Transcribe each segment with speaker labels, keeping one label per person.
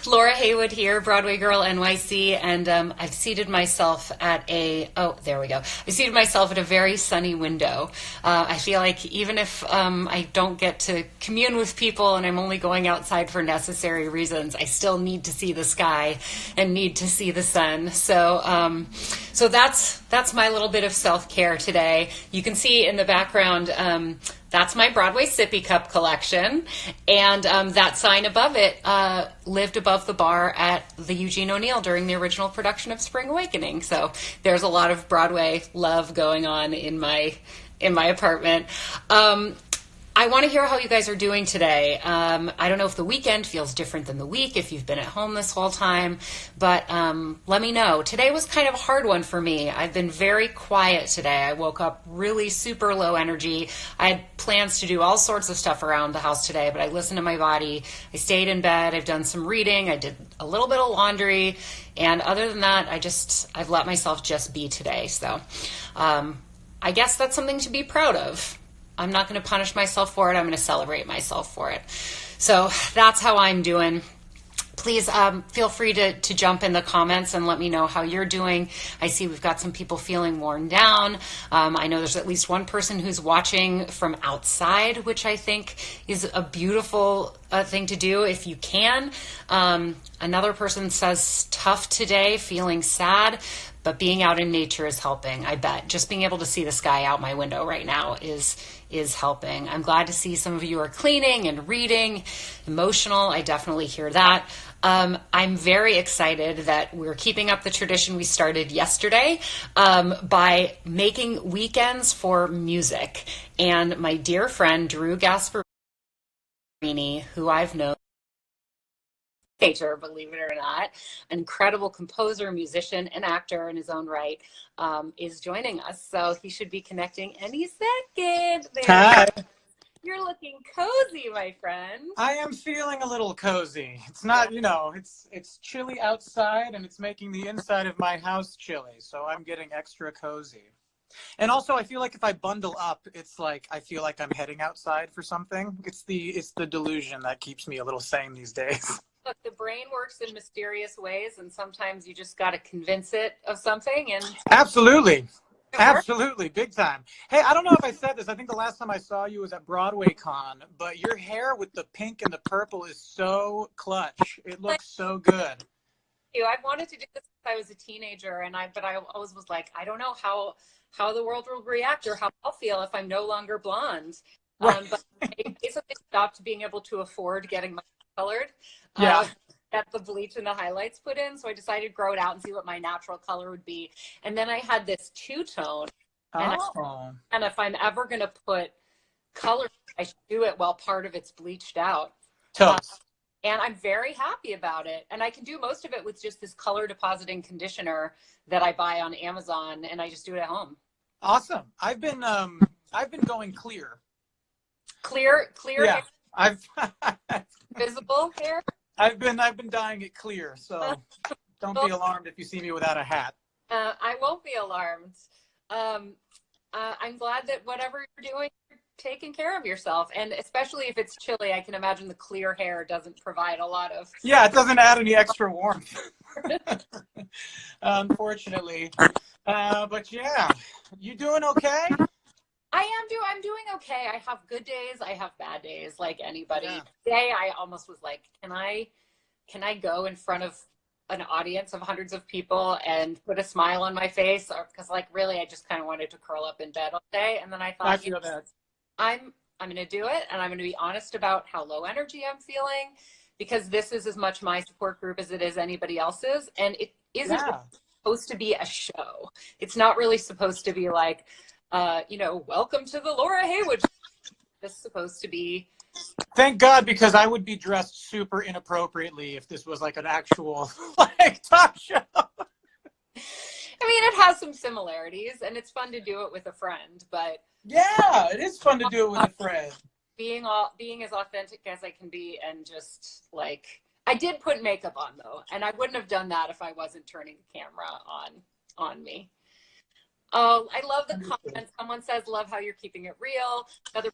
Speaker 1: Laura Haywood here, Broadway Girl NYC, and I've seated myself at there we go. I seated myself at a very sunny window. I feel like even if I don't get to commune with people and I'm only going outside for necessary reasons, I still need to see the sky and need to see the sun. So that's my little bit of self-care today. You can see in the background, that's my Broadway sippy cup collection. And that sign above it lived above the bar at the Eugene O'Neill during the original production of Spring Awakening. So there's a lot of Broadway love going on in my apartment. I want to hear how you guys are doing today. I don't know if the weekend feels different than the week, if you've been at home this whole time, but let me know. Today was kind of a hard one for me. I've been very quiet today. I woke up really super low energy. I had plans to do all sorts of stuff around the house today, but I listened to my body. I stayed in bed. I've done some reading. I did a little bit of laundry. And other than that, I've let myself just be today. So I guess that's something to be proud of. I'm not going to punish myself for it. I'm going to celebrate myself for it. So that's how I'm doing. Please feel free to jump in the comments and let me know how you're doing. I see we've got some people feeling worn down. I know there's at least one person who's watching from outside, which I think is a beautiful thing to do if you can. Another person says tough today, feeling sad, but being out in nature is helping. I bet just being able to see the sky out my window right now is helping. I'm glad to see some of you are cleaning and reading, emotional. I definitely hear that. I'm very excited that we're keeping up the tradition we started yesterday by making weekends for music. And my dear friend, Drew Gasparini, who I've known, believe it or not, an incredible composer, musician, and actor in his own right, is joining us. So he should be connecting any second.
Speaker 2: Hi.
Speaker 1: You're looking cozy, my friend.
Speaker 2: I am feeling a little cozy. It's not, it's chilly outside and it's making the inside of my house chilly. So I'm getting extra cozy. And also I feel like if I bundle up, it's like I feel like I'm heading outside for something. It's the delusion that keeps me a little sane these days.
Speaker 1: Look, the brain works in mysterious ways, and sometimes you just got to convince it of something. And
Speaker 2: Absolutely. Absolutely. Big time. Hey, I don't know if I said this. I think the last time I saw you was at Broadway Con, but your hair with the pink and the purple is so clutch. It looks so good.
Speaker 1: I've wanted to do this since I was a teenager, but I always was like, I don't know how the world will react or how I'll feel if I'm no longer blonde.
Speaker 2: Right.
Speaker 1: But I basically stopped being able to afford getting my hair colored.
Speaker 2: Yeah.
Speaker 1: Get the bleach and the highlights put in, so I decided to grow it out and see what my natural color would be. And then I had this two-tone, and if I'm ever going to put color, I should do it while part of it's bleached out. And I'm very happy about it. And I can do most of it with just this color depositing conditioner that I buy on Amazon, and I just do it at home.
Speaker 2: Awesome. I've been going clear.
Speaker 1: Clear.
Speaker 2: Yeah.
Speaker 1: Hair? Visible hair.
Speaker 2: I've been dyeing it clear, so don't be alarmed if you see me without a hat.
Speaker 1: I won't be alarmed. I'm glad that whatever you're doing, you're taking care of yourself, and especially if it's chilly, I can imagine the clear hair doesn't provide a lot of.
Speaker 2: Yeah, it doesn't add any extra warmth, unfortunately. But yeah, you doing okay?
Speaker 1: I'm doing okay. I have good days. I have bad days, like anybody.
Speaker 2: Yeah.
Speaker 1: Today, I almost was like, can I go in front of an audience of hundreds of people and put a smile on my face? Because like really, I just kind of wanted to curl up in bed all day. And then I thought,
Speaker 2: I feel that.
Speaker 1: I'm going to do it, and I'm going to be honest about how low energy I'm feeling, because this is as much my support group as it is anybody else's, and it isn't supposed to be a show. It's not really supposed to be like, welcome to the Laura Haywood. This is supposed to be.
Speaker 2: Thank God, because I would be dressed super inappropriately if this was like an actual talk show.
Speaker 1: I mean, it has some similarities, and it's fun to do it with a friend, but
Speaker 2: yeah, it is fun to do it with a friend.
Speaker 1: Being as authentic as I can be, and just like, I did put makeup on though, and I wouldn't have done that if I wasn't turning the camera on me. Oh, I love the comments. Someone says, love how you're keeping it real. Another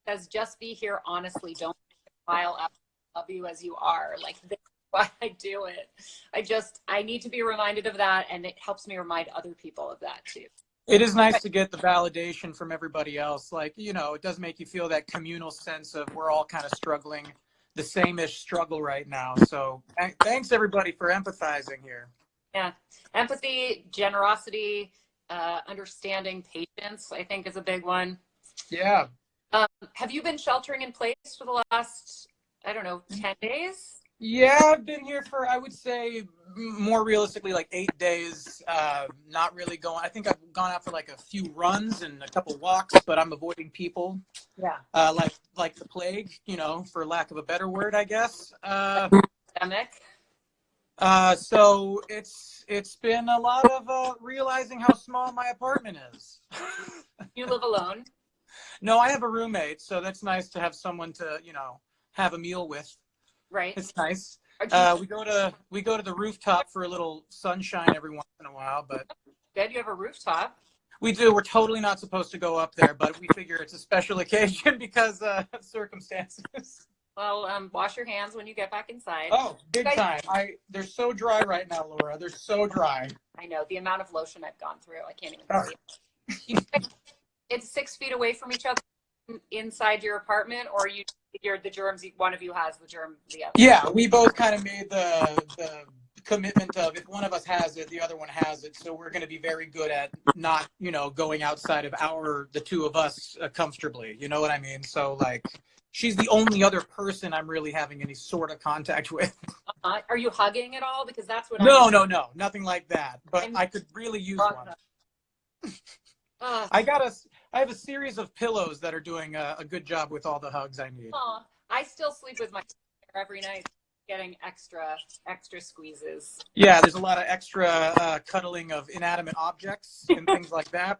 Speaker 1: says, just be here honestly. Don't smile up. Love you as you are. Like, this is why I do it. I need to be reminded of that, and it helps me remind other people of that too.
Speaker 2: It is nice to get the validation from everybody else. Like, it does make you feel that communal sense of we're all kind of struggling the same-ish struggle right now. So thanks everybody for empathizing here.
Speaker 1: Yeah. Empathy, generosity, understanding, patience, I think is a big one.
Speaker 2: Yeah.
Speaker 1: Have you been sheltering in place for the last, I don't know, 10 days?
Speaker 2: Yeah, I've been here for, I would say, more realistically, like 8 days. Not really going. I think I've gone out for like a few runs and a couple walks, but I'm avoiding people.
Speaker 1: Yeah.
Speaker 2: Like the plague, for lack of a better word, I guess.
Speaker 1: Pandemic.
Speaker 2: So it's been a lot of realizing how small my apartment is.
Speaker 1: You live alone?
Speaker 2: No, I have a roommate, so that's nice to have someone to, have a meal with.
Speaker 1: Right.
Speaker 2: It's nice. We go to the rooftop for a little sunshine every once in a while, but
Speaker 1: good. You have a rooftop.
Speaker 2: We do. We're totally not supposed to go up there, but we figure it's a special occasion because of circumstances.
Speaker 1: Well, wash your hands when you get back inside.
Speaker 2: Oh, big time. They're so dry right now, Laura. They're so dry.
Speaker 1: I know the amount of lotion I've gone through. I can't even tell you. It's 6 feet away from each other inside your apartment, or you're the germs. One of you has the germ. The other.
Speaker 2: Yeah, we both kind of made the commitment of if one of us has it, the other one has it. So we're going to be very good at not, going outside of the two of us comfortably. You know what I mean? So like, she's the only other person I'm really having any sort of contact with.
Speaker 1: Are you hugging at all? Because that's what.
Speaker 2: No, nothing like that. But I could really use one. I have a series of pillows that are doing a good job with all the hugs I need.
Speaker 1: I still sleep with my partner every night, getting extra squeezes.
Speaker 2: Yeah, there's a lot of extra cuddling of inanimate objects and things like that.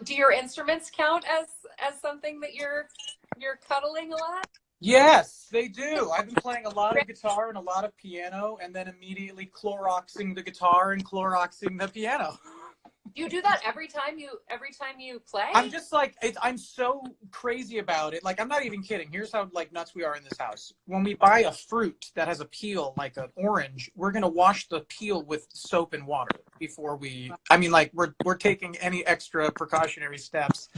Speaker 1: Do your instruments count as something that you're cuddling a lot?
Speaker 2: Yes, they do. I've been playing a lot of guitar and a lot of piano, and then immediately Cloroxing the guitar and Cloroxing the piano.
Speaker 1: Do you do that every time you play?
Speaker 2: I'm just like, I'm so crazy about it. Like, I'm not even kidding. Here's how like nuts we are in this house. When we buy a fruit that has a peel, like an orange, we're going to wash the peel with soap and water before we're taking any extra precautionary steps.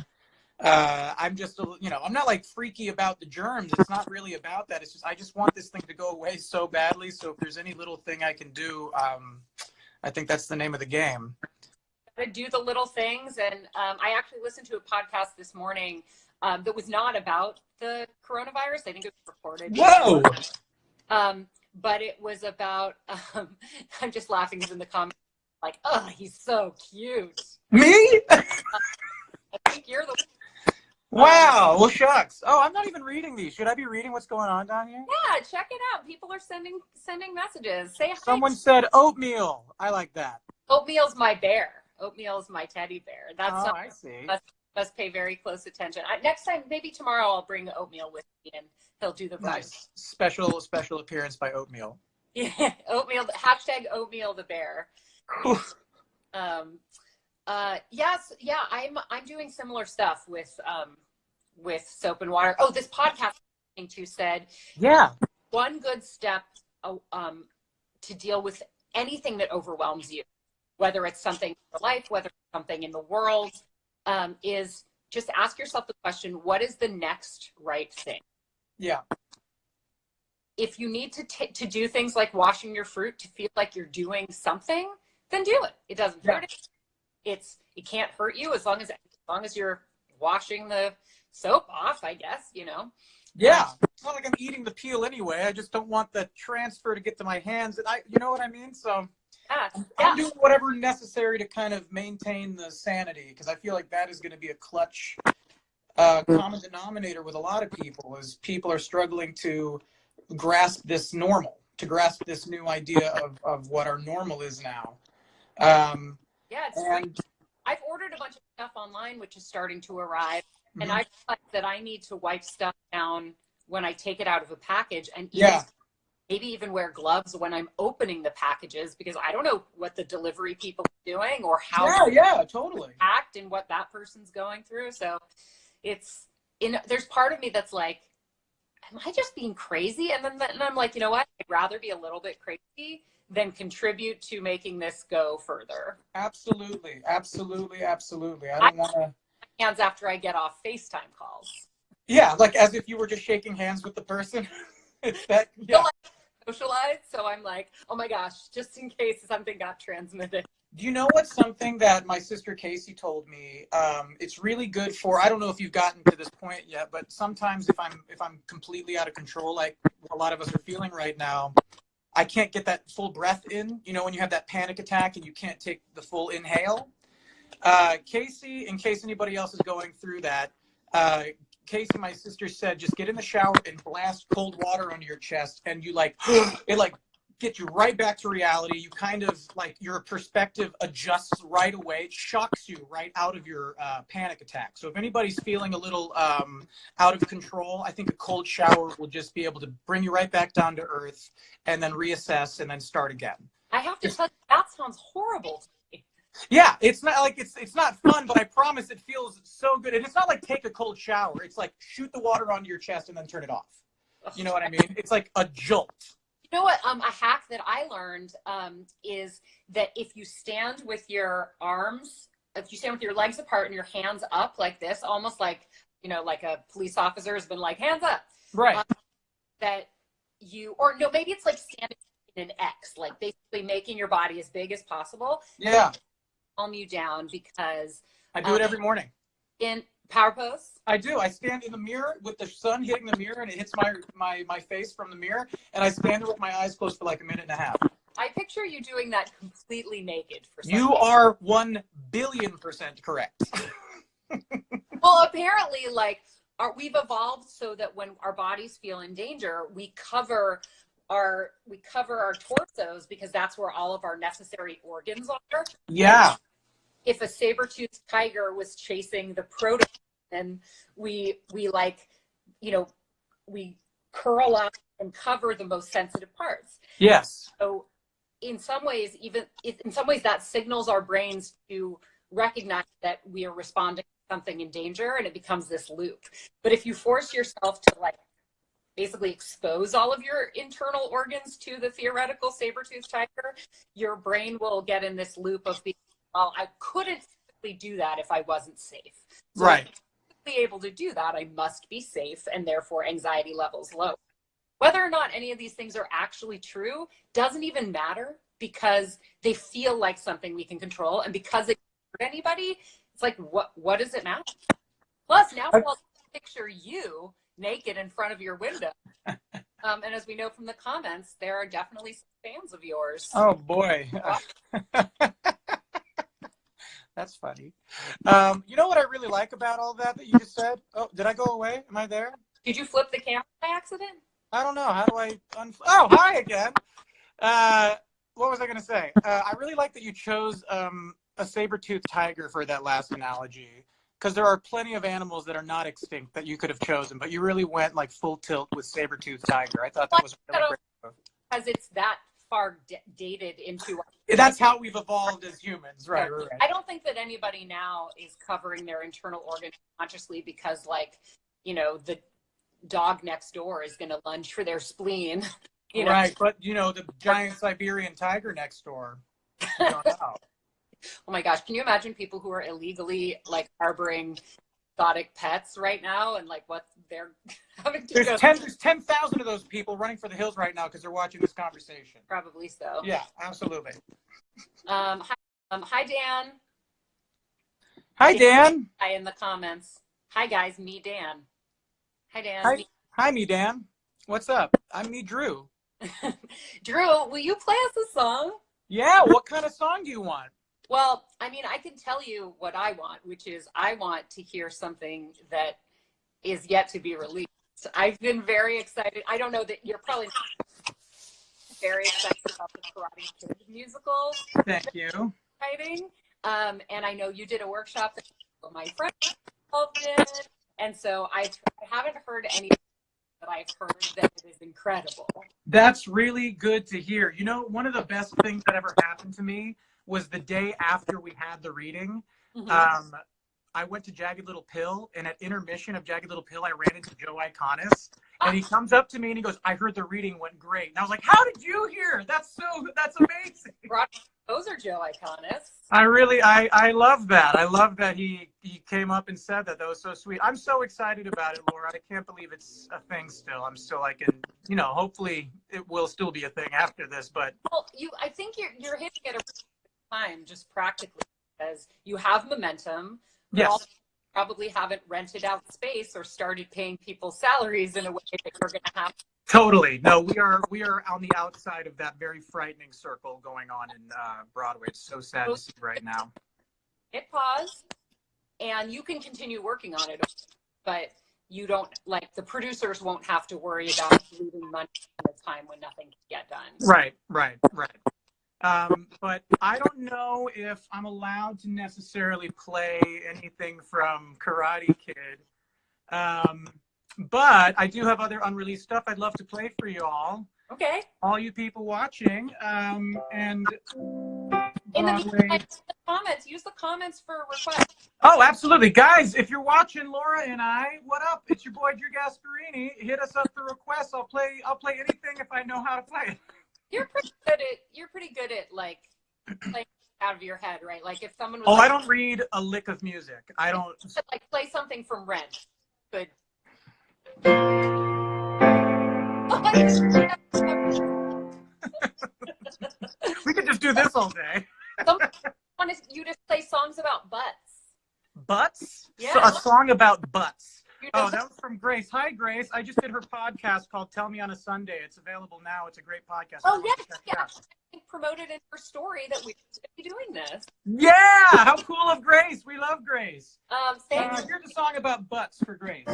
Speaker 2: I'm just, I'm not like freaky about the germs. It's not really about that. It's just, I just want this thing to go away so badly. So if there's any little thing I can do, I think that's the name of the game.
Speaker 1: To do the little things. And I actually listened to a podcast this morning that was not about the coronavirus. I think it was reported.
Speaker 2: Whoa!
Speaker 1: But it was about, I'm just laughing because in the comments, like, oh, he's so cute.
Speaker 2: Me?
Speaker 1: I think you're the
Speaker 2: Wow. Well, shucks. Oh, I'm not even reading these. Should I be reading what's going on down here?
Speaker 1: Yeah, check it out. People are sending messages. Say hi.
Speaker 2: Someone said oatmeal. I like that.
Speaker 1: Oatmeal's my bear. Oatmeal's my teddy bear. That's
Speaker 2: I see.
Speaker 1: Must pay very close attention. Next time, maybe tomorrow, I'll bring Oatmeal with me and he'll do the voice. Nice.
Speaker 2: Special appearance by Oatmeal.
Speaker 1: Yeah, Oatmeal. Hashtag Oatmeal the bear. Yes, yeah. I'm doing similar stuff with soap and water. Oh, this podcast too said.
Speaker 2: Yeah.
Speaker 1: One good step to deal with anything that overwhelms you, whether it's something in life, whether it's something in the world, is just ask yourself the question, what is the next right thing?
Speaker 2: Yeah.
Speaker 1: If you need to do things like washing your fruit to feel like you're doing something, then do it. It doesn't hurt it. It can't hurt you as long as you're washing the soap off, I guess,
Speaker 2: Yeah. It's not like I'm eating the peel anyway. I just don't want the transfer to get to my hands. And you know what I mean? So I'm doing whatever necessary to kind of maintain the sanity, because I feel like that is going to be a clutch common denominator with a lot of people, is people are struggling to grasp this new idea of what our normal is now.
Speaker 1: I've ordered a bunch of stuff online, which is starting to arrive. Mm-hmm. And I realized that I need to wipe stuff down when I take it out of a package, and maybe even wear gloves when I'm opening the packages, because I don't know what the delivery people are doing or how
Speaker 2: totally
Speaker 1: act and what that person's going through. So there's part of me that's like, am I just being crazy? And then and I'm like, you know what? I'd rather be a little bit crazy than contribute to making this go further.
Speaker 2: Absolutely. Absolutely. Absolutely. I don't want to.
Speaker 1: Hands after I get off FaceTime calls.
Speaker 2: Yeah, like as if you were just shaking hands with the person. It's that, yeah.
Speaker 1: So, like, socialized, so I'm like, oh my gosh, just in case something got transmitted.
Speaker 2: Do you know what's something that my sister Casey told me? It's really good for. I don't know if you've gotten to this point yet, but sometimes if I'm completely out of control, like a lot of us are feeling right now, I can't get that full breath in. You know, when you have that panic attack and you can't take the full inhale. Casey, in case anybody else is going through that, Casey, my sister, said just get in the shower and blast cold water onto your chest, and you like it like get you right back to reality. You kind of like your perspective adjusts right away. It shocks you right out of your panic attack. So if anybody's feeling a little out of control, I think a cold shower will just be able to bring you right back down to earth, and then reassess and then start again.
Speaker 1: I have to tell you, that sounds horrible.
Speaker 2: Yeah, it's not like it's not fun, but I promise it feels so good. And it's not like take a cold shower. It's like shoot the water onto your chest and then turn it off. You know what I mean? It's like a jolt.
Speaker 1: You know what? A hack that I learned is that if you stand with your arms, if you stand with your legs apart and your hands up like this, almost like, you know, like a police officer has been like, hands up.
Speaker 2: Right.
Speaker 1: That you, or no, maybe it's like standing in an X, like basically making your body as big as possible.
Speaker 2: Yeah.
Speaker 1: Calm you down, because
Speaker 2: I do it every morning.
Speaker 1: In power pose?
Speaker 2: I do. I stand in the mirror with the sun hitting the mirror, and it hits my face from the mirror, and I stand there with my eyes closed for like a minute and a half.
Speaker 1: I picture you doing that completely naked for some
Speaker 2: You
Speaker 1: reason.
Speaker 2: are 1,000,000,000% correct.
Speaker 1: Well, apparently, like, we've evolved so that when our bodies feel in danger, we cover our torsos, because that's where all of our necessary organs are.
Speaker 2: Yeah.
Speaker 1: If a saber-toothed tiger was chasing the proto, then we like, you know, we curl up and cover the most sensitive parts.
Speaker 2: Yes.
Speaker 1: So in some ways, that signals our brains to recognize that we are responding to something in danger, and it becomes this loop. But if you force yourself to like basically expose all of your internal organs to the theoretical saber-toothed tiger, your brain will get in this loop of being, well, I couldn't really do that if I wasn't safe. So
Speaker 2: right.
Speaker 1: To be able to do that, I must be safe, and therefore anxiety levels low. Whether or not any of these things are actually true doesn't even matter, because they feel like something we can control, and because they hurt anybody, it's like, what does it matter? Plus, now I'll picture you naked in front of your window. And as we know from the comments, there are definitely some fans of yours.
Speaker 2: Oh boy. That's funny. You know what I really like about all that you just said? Oh, did I go away? Am I there?
Speaker 1: Did you flip the camera by accident?
Speaker 2: I don't know. How do I? Oh, hi again. What was I going to say? I really like that you chose a saber-toothed tiger for that last analogy, because there are plenty of animals that are not extinct that you could have chosen, but you really went like full tilt with saber-toothed tiger. I thought that was really great.
Speaker 1: Because it's that far dated into
Speaker 2: that's how we've evolved as humans, right?
Speaker 1: I don't think that anybody now is covering their internal organs consciously because, like, you know, the dog next door is going to lunge for their spleen. You know?
Speaker 2: Right, but you know, the giant Siberian tiger next door. I don't know.
Speaker 1: Oh my gosh, can you imagine people who are illegally like harboring exotic pets right now, and like what they're having to
Speaker 2: There's 10,000 of those people running for the hills right now because they're watching this conversation.
Speaker 1: Probably so.
Speaker 2: Yeah, absolutely.
Speaker 1: Hi Dan.
Speaker 2: Hi Dan.
Speaker 1: Hi in the comments. Hi guys, me Dan. Hi Dan.
Speaker 2: Hi me Dan. What's up? I'm me Drew.
Speaker 1: Drew, will you play us a song?
Speaker 2: Yeah, what kind of song do you want?
Speaker 1: Well, I mean, I can tell you what I want, which is I want to hear something that is yet to be released. I've been very excited. I don't know that you're probably very excited about the Karate Kid musical.
Speaker 2: Thank you.
Speaker 1: Exciting. And I know you did a workshop that my friend did. And so I haven't heard any, but I've heard that it is incredible.
Speaker 2: That's really good to hear. You know, one of the best things that ever happened to me was the day after we had the reading. Mm-hmm. I went to Jagged Little Pill, and at intermission of Jagged Little Pill, I ran into Joe Iconis, And he comes up to me and he goes, "I heard the reading went great." And I was like, "How did you hear? That's amazing."
Speaker 3: Those are Joe Iconis.
Speaker 2: I love that. I love that he came up and said that. That was so sweet. I'm so excited about it, Laura. I can't believe it's a thing still. I'm still like, hopefully it will still be a thing after this. But
Speaker 3: I think you're hitting it a time just practically because you have momentum.
Speaker 2: Yes.
Speaker 3: Probably haven't rented out space or started paying people salaries in a way that you're going to have.
Speaker 2: Totally. No, we are on the outside of that very frightening circle going on in Broadway. It's so sad to see right now.
Speaker 3: Hit pause, and you can continue working on it, but you don't, like, the producers won't have to worry about losing money at a time when nothing can get done.
Speaker 2: Right. But I don't know if I'm allowed to necessarily play anything from Karate Kid. But I do have other unreleased stuff I'd love to play for you all.
Speaker 3: Okay.
Speaker 2: All you people watching. And
Speaker 3: in the comments, use the comments for requests.
Speaker 2: Oh, absolutely. Guys, if you're watching Laura and I, what up? It's your boy Drew Gasparini. Hit us up for requests. I'll play anything if I know how to play it.
Speaker 3: You're pretty good at like playing out of your head, right? Like if someone was
Speaker 2: I don't read a lick of music. I don't
Speaker 3: like play something from Rent. Good.
Speaker 2: We could just do this all day.
Speaker 3: Want you to play songs about butts.
Speaker 2: Butts?
Speaker 3: Yeah.
Speaker 2: So, a song about butts. Oh, that was from Grace. Hi, Grace. I just did her podcast called Tell Me on a Sunday. It's available now. It's a great podcast.
Speaker 3: Oh, yes. Yeah. I promoted in her story that we're going to be doing this.
Speaker 2: Yeah. How cool of Grace. We love Grace.
Speaker 3: Thanks.
Speaker 2: Here's a song about butts for Grace.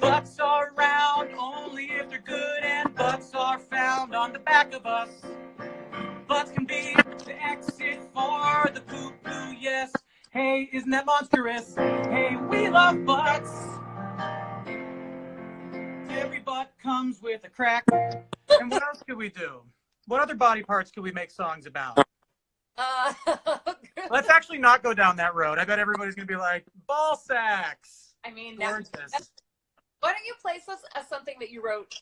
Speaker 2: Butts are round only if they're good, and butts are found on the back of us. Butts can be the exit for the poo-poo, yes. Hey, isn't that monstrous? Hey, we love butts. Every butt comes with a crack. And what else could we do? What other body parts could we make songs about? Let's actually not go down that road. I bet everybody's going to be like, ball sacks.
Speaker 3: I mean,
Speaker 2: why
Speaker 3: don't you play something that you wrote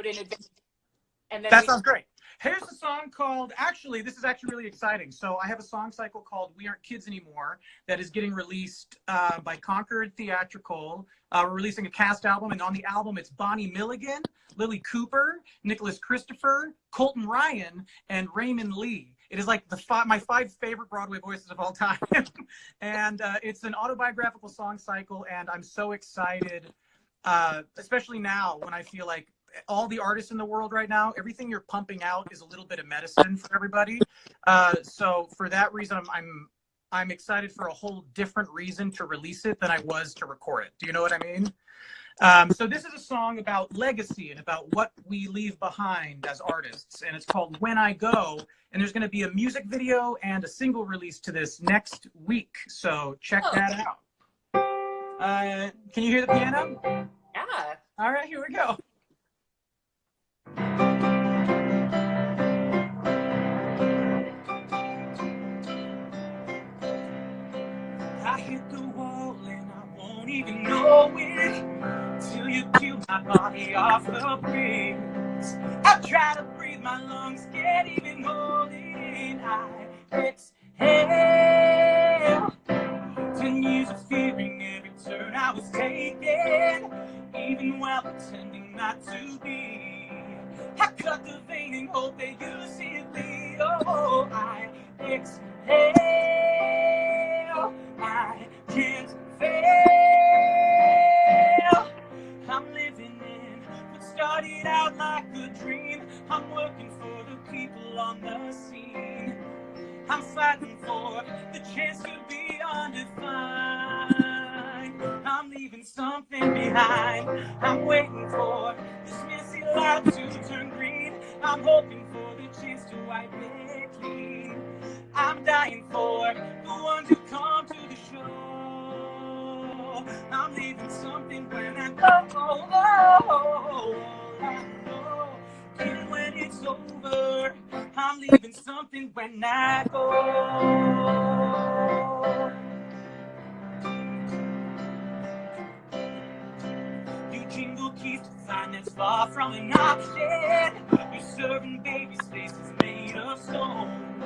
Speaker 3: in advance? And then
Speaker 2: that sounds great. Here's a song called, this is actually really exciting. So I have a song cycle called We Aren't Kids Anymore that is getting released by Concord Theatrical. We're releasing a cast album, and on the album it's Bonnie Milligan, Lily Cooper, Nicholas Christopher, Colton Ryan, and Raymond Lee. It is like my 5 favorite Broadway voices of all time. And it's an autobiographical song cycle, and I'm so excited, especially now when I feel like all the artists in the world right now, everything you're pumping out is a little bit of medicine for everybody. So for that reason, I'm excited for a whole different reason to release it than I was to record it. Do you know what I mean? So this is a song about legacy and about what we leave behind as artists, and it's called When I Go, and there's going to be a music video and a single release to this next week. So check that out. Can you hear the piano?
Speaker 3: Yeah.
Speaker 2: All right, here we go. I hit the wall and I won't even know it till you peel my body off the bricks. I try to breathe, my lungs can't even hold it. I exhale. 10 years of fearing every turn I was taking, even while pretending not to be. I cut the vein and hope that you see it bleed. Oh, I exhale. I can't fail. I'm living in what started out like a dream. I'm working for the people on the scene. I'm fighting for the chance to be undefined. I'm leaving something behind. I'm waiting for this messy light to turn green. I'm hoping for the chance to wipe it clean. I'm dying for the ones who come to the show. I'm leaving something when I go. I know. And when it's over, I'm leaving something when I go.
Speaker 4: it's far from an option. You're serving babies' faces made of stone.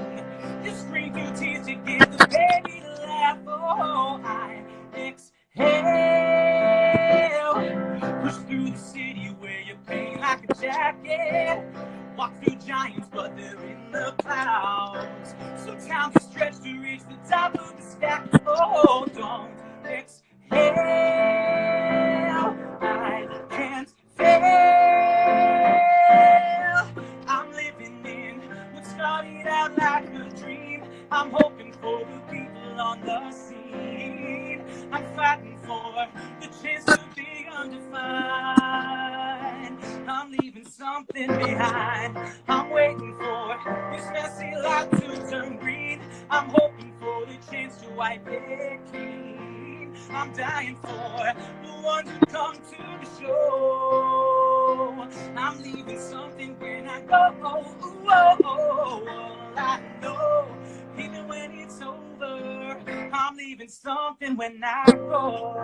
Speaker 4: You scream through tears to get the baby to laugh. Oh, I exhale. Push through the city, wear your pain like a jacket. Walk through giants, but they're in the clouds. Sometimes you stretch to reach the top of the stack. Oh, don't exhale. I can't fail. I'm living in what started out like a dream. I'm hoping for the people on the scene. I'm fighting for the chance to be undefined. I'm leaving something behind. I'm waiting for this messy life to turn green. I'm hoping for the chance to wipe it clean. I'm dying for the ones who come to the show. I'm leaving something when I go. I know, even when it's over, I'm leaving something when I go.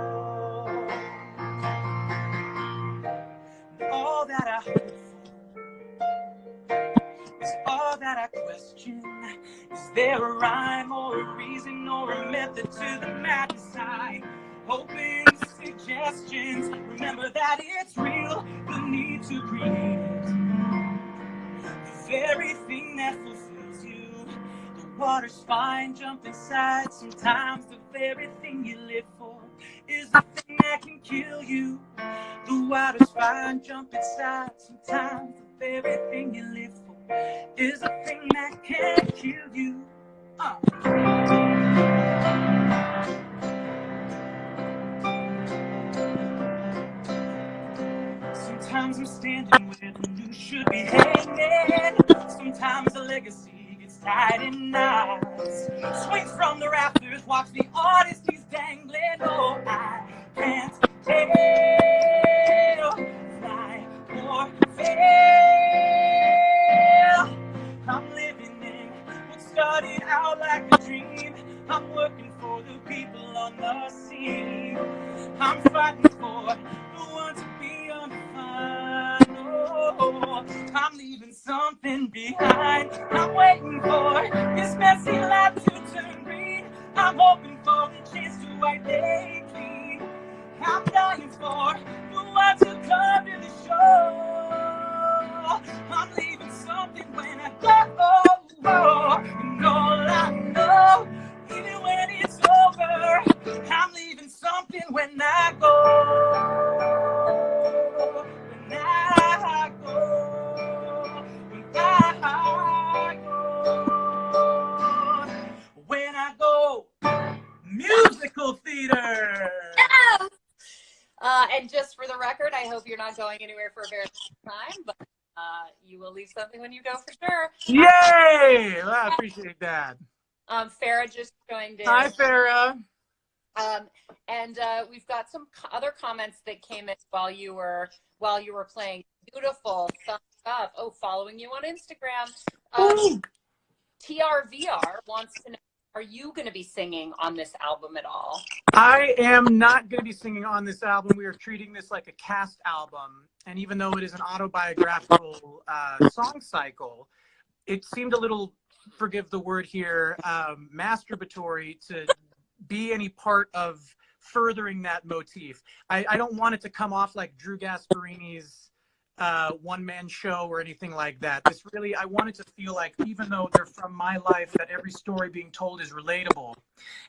Speaker 4: All that I hope for is all that I question. Is there a rhyme or a reason or a method to the madness? I hoping suggestions. Remember that it's real, the need to create it. The very thing that fulfills you. The water's fine, jump inside. Sometimes the very thing you live for is the thing that can kill you. The water's fine, jump inside. Sometimes the very thing you live for is the thing that can kill you. Sometimes I'm standing where the news should be hanging. Sometimes the legacy gets tied in knots. Swings from the rafters, watch the artist he's dangling. Oh, I can't tell. Fly or fail. I'm living in what started out like a dream. I'm working for the people on the scene. I'm fighting for the ones to be undefined. Oh, I'm leaving something behind. I'm waiting for this messy life to turn green. I'm hoping for the chance to wipe it clean. I'm dying for the ones who come to the show. I'm leaving something when I go. And all I know, even when it's over, I'm leaving something when I go. When I go. When I go. When I go. Musical theater.
Speaker 3: And just for the record, I hope you're not going anywhere for a very long time, but you will leave something when you go for sure.
Speaker 2: Yay! Well, I appreciate that.
Speaker 3: Farah just joined in.
Speaker 2: Hi, Farah.
Speaker 3: And we've got some other comments that came in while you were playing. Beautiful, thumbs up. Oh, following you on Instagram. TRVR wants to know, are you going to be singing on this album at all?
Speaker 2: I am not going to be singing on this album. We are treating this like a cast album. And even though it is an autobiographical song cycle, it seemed a little, forgive the word here, masturbatory to be any part of furthering that motif. I don't want it to come off like Drew Gasparini's one-man show or anything like that. This really, I want it to feel like, even though they're from my life, that every story being told is relatable.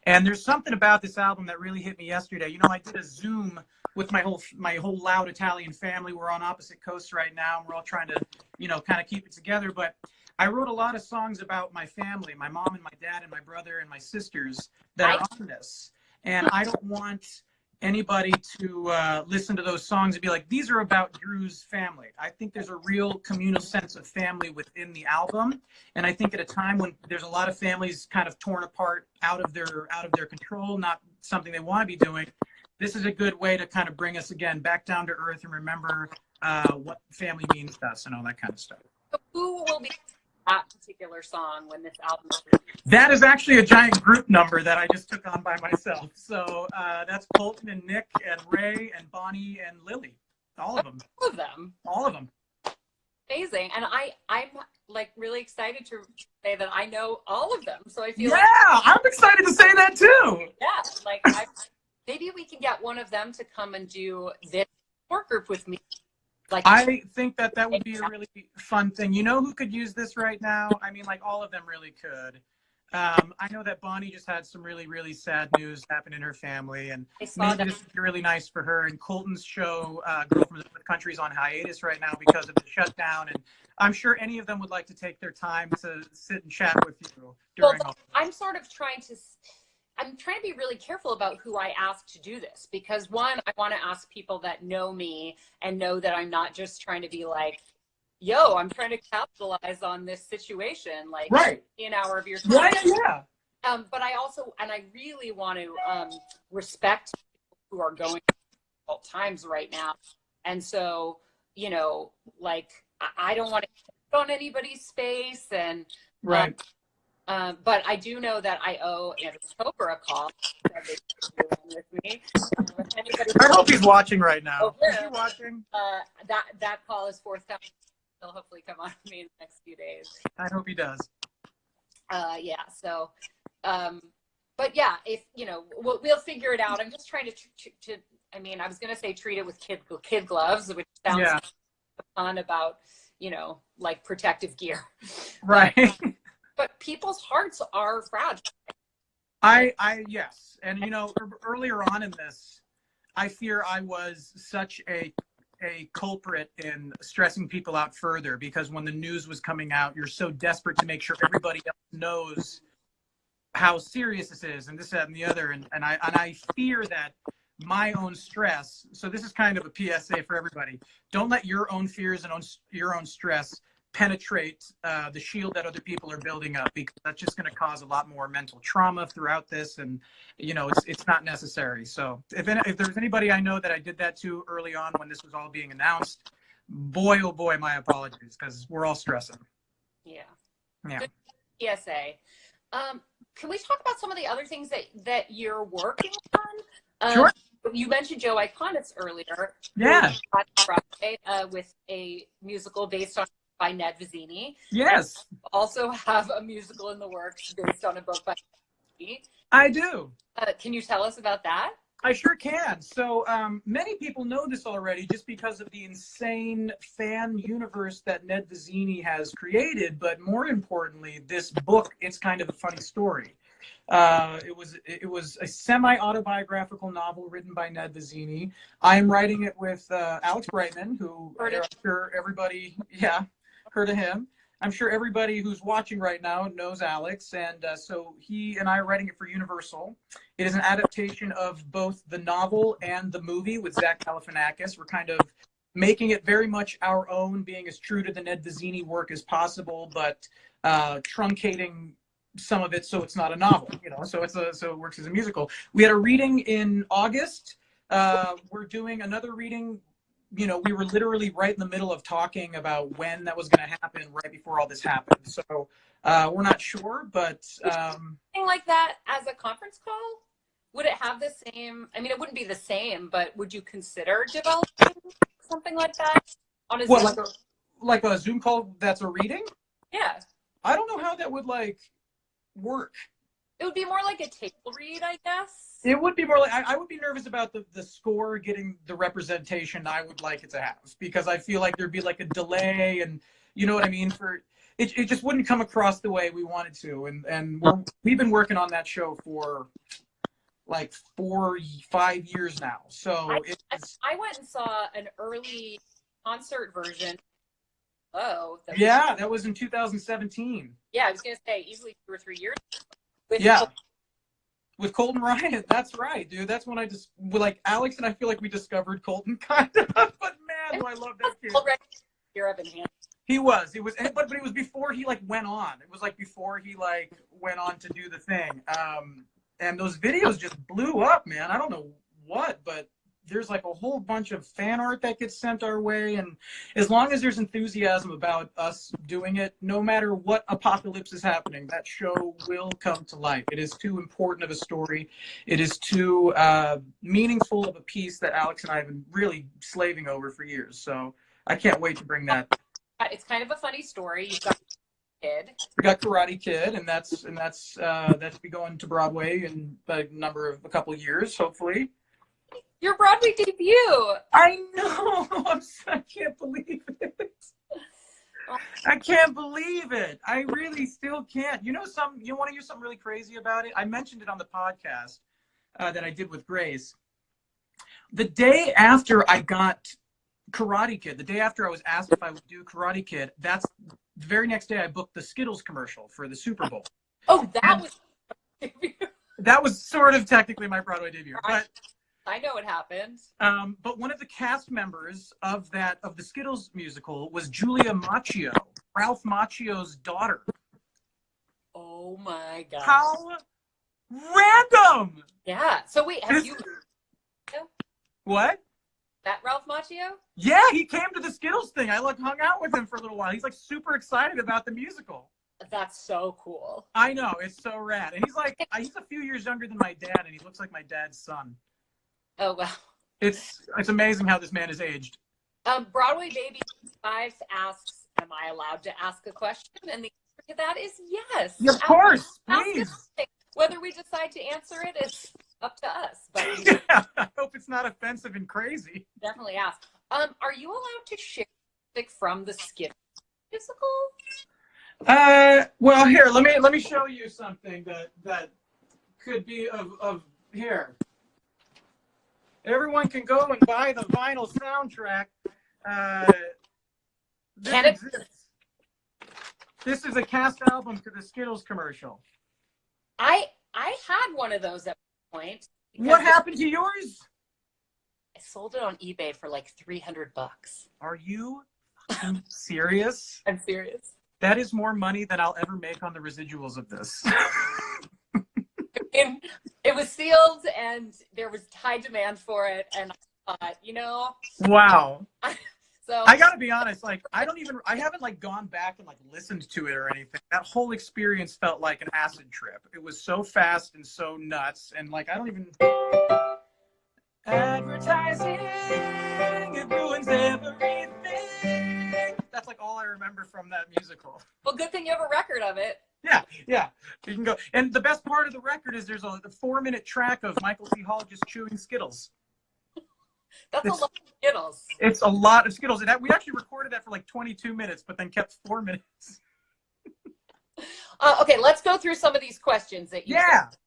Speaker 2: And there's something about this album that really hit me yesterday. You know, I did a Zoom with my whole loud Italian family. We're on opposite coasts right now, and we're all trying to, you know, kind of keep it together. But I wrote a lot of songs about my family, my mom and my dad and my brother and my sisters that are on this. And I don't want anybody to listen to those songs and be like, these are about Drew's family. I think there's a real communal sense of family within the album. And I think at a time when there's a lot of families kind of torn apart out of their control, not something they want to be doing, this is a good way to kind of bring us again back down to earth and remember what family means to us and all that kind of stuff.
Speaker 3: So who will be that particular song when this album is released?
Speaker 2: That is actually a giant group number that I just took on by myself. So that's Colton and Nick and Ray and Bonnie and Lily All of them.
Speaker 3: All of them.
Speaker 2: All of them.
Speaker 3: Amazing. And I'm like really excited to say that I know all of them. So I feel
Speaker 2: Yeah,
Speaker 3: like,
Speaker 2: I'm excited to say that too.
Speaker 3: yeah, like maybe we can get one of them to come and do this support group with me. Like,
Speaker 2: I think that would be a really fun thing. You know who could use this right now? I mean, like all of them really could. I know that Bonnie just had some really, really sad news happen in her family, and maybe this would be really nice for her. And Colton's show, Girl from the Country, is on hiatus right now because of the shutdown, and I'm sure any of them would like to take their time to sit and chat with you during all.
Speaker 3: I'm sort of trying to be really careful about who I ask to do this, because one, I want to ask people that know me and know that I'm not just trying to be like, yo, I'm trying to capitalize on this situation, like
Speaker 2: right.
Speaker 3: an hour of your time.
Speaker 2: Yeah.
Speaker 3: But I also, and I really want to respect people who are going through difficult times right now. And so, you know, like, I don't want to get on anybody's space. And
Speaker 2: right.
Speaker 3: But I do know that I owe Andrew Cooper a call with me.
Speaker 2: I hope he's watching right now.
Speaker 3: Oh,
Speaker 2: is he watching?
Speaker 3: That call is forthcoming. He'll hopefully come on to me in the next few days.
Speaker 2: I hope he does.
Speaker 3: Yeah. So, but yeah, if you know, we'll figure it out. I'm just trying to. I mean, I was gonna say treat it with kid gloves, which sounds fun about, you know, like protective gear.
Speaker 2: Right.
Speaker 3: But people's hearts are fragile.
Speaker 2: Yes, and you know, earlier on in this, I fear I was such a culprit in stressing people out further, because when the news was coming out, you're so desperate to make sure everybody else knows how serious this is, and this, that, and the other, and I fear that my own stress. So this is kind of a PSA for everybody: don't let your own fears and your own stress penetrate the shield that other people are building up, because that's just going to cause a lot more mental trauma throughout this, and you know, it's not necessary. So if there's anybody I know that I did that to early on when this was all being announced, boy oh boy, my apologies, because we're all stressing.
Speaker 3: Yeah.
Speaker 2: Good
Speaker 3: PSA. Can we talk about some of the other things that you're working on?
Speaker 2: Sure.
Speaker 3: You mentioned Joe Iconis earlier.
Speaker 2: Yeah.
Speaker 3: Broadway, with a musical based on by Ned Vizzini.
Speaker 2: Yes.
Speaker 3: Also have a musical in the works based on a book by Vizzini.
Speaker 2: I do.
Speaker 3: Can you tell us about that?
Speaker 2: I sure can. So many people know this already just because of the insane fan universe that Ned Vizzini has created. But more importantly, this book, it's kind of a funny story. It was a semi-autobiographical novel written by Ned Vizzini. I'm writing it with Alex Brightman, who I'm sure everybody, heard of him. I'm sure everybody who's watching right now knows Alex, and so he and I are writing it for Universal. It is an adaptation of both the novel and the movie with Zach Galifianakis. We're kind of making it very much our own, being as true to the Ned Vizzini work as possible, but truncating some of it so it's not a novel, you know. So it works as a musical. We had a reading in August. We're doing another reading. You know, we were literally right in the middle of talking about when that was going to happen, right before all this happened. So we're not sure, but
Speaker 3: something like that as a conference call, would it have the same? I mean, it wouldn't be the same, but would you consider developing something like that on a Zoom?
Speaker 2: Like a Zoom call that's a reading?
Speaker 3: Yeah.
Speaker 2: I don't know how that would work.
Speaker 3: It would be more like a table read, I guess.
Speaker 2: It would be more like, I would be nervous about the score getting the representation I would like it to have, because I feel like there'd be like a delay, and you know what I mean? It just wouldn't come across the way we wanted to. And we've been working on that show for like 4-5 years now. So
Speaker 3: I went and saw an early concert version.
Speaker 2: That was in 2017.
Speaker 3: Yeah, I was going to say easily 2 or 3 years.
Speaker 2: With Colton Ryan. That's right, dude. That's when Alex and I feel like we discovered Colton, kind of. But man, do I love that kid. He was, but it was before he went on. It was before he went on to do the thing. And those videos just blew up, man. I don't know what, but there's like a whole bunch of fan art that gets sent our way, and as long as there's enthusiasm about us doing it, no matter what apocalypse is happening, that show will come to life. It is too important of a story. It is too meaningful of a piece that Alex and I have been really slaving over for years. So I can't wait to bring that.
Speaker 3: It's kind of a funny story. You've got Kid.
Speaker 2: We got Karate Kid, and that's be going to Broadway in a couple years, hopefully.
Speaker 3: Your Broadway debut.
Speaker 2: I know. I can't believe it. I can't believe it. I really still can't. You want to hear something really crazy about it? I mentioned it on the podcast that I did with Grace. The day after I got Karate Kid, the day after I was asked if I would do Karate Kid, that's the very next day I booked the Skittles commercial for the Super Bowl.
Speaker 3: Oh,
Speaker 2: that was sort of technically my Broadway debut, but
Speaker 3: I know what happened.
Speaker 2: But one of the cast members of the Skittles musical was Julia Macchio, Ralph Macchio's daughter.
Speaker 3: Oh my gosh.
Speaker 2: How random!
Speaker 3: Yeah. So wait, have you
Speaker 2: What?
Speaker 3: That Ralph Macchio?
Speaker 2: Yeah, he came to the Skittles thing. I hung out with him for a little while. He's like super excited about the musical.
Speaker 3: That's so cool.
Speaker 2: I know, it's so rad. And he's a few years younger than my dad, and he looks like my dad's son.
Speaker 3: Oh wow.
Speaker 2: It's amazing how this man is aged.
Speaker 3: Broadway Baby 5 asks, am I allowed to ask a question? And the answer to that is yes.
Speaker 2: Of course, please.
Speaker 3: Whether we decide to answer it is up to us. But
Speaker 2: yeah, I hope it's not offensive and crazy.
Speaker 3: Definitely ask. Are you allowed to share music from the Skittles musical?
Speaker 2: Well, here, let me show you something that could be of here. Everyone can go and buy the vinyl soundtrack. This is a cast album to the Skittles commercial.
Speaker 3: I had one of those at one point.
Speaker 2: What happened to yours?
Speaker 3: I sold it on eBay for like $300.
Speaker 2: Are you serious?
Speaker 3: I'm serious.
Speaker 2: That is more money than I'll ever make on the residuals of this.
Speaker 3: It was sealed and there was high demand for it, and I thought,
Speaker 2: Wow.
Speaker 3: So
Speaker 2: I gotta be honest, I haven't gone back and listened to it or anything. That whole experience felt like an acid trip. It was so fast and so nuts, and I don't even. Advertising, it ruins everything. That's all I remember from that musical.
Speaker 3: Well, good thing you have a record of it.
Speaker 2: Yeah. You can go. And the best part of the record is there's a 4-minute track of Michael C. Hall just chewing Skittles.
Speaker 3: That's a lot of Skittles.
Speaker 2: It's a lot of Skittles. And we actually recorded that for 22 minutes, but then kept 4 minutes.
Speaker 3: Okay, let's go through some of these questions that you
Speaker 2: said.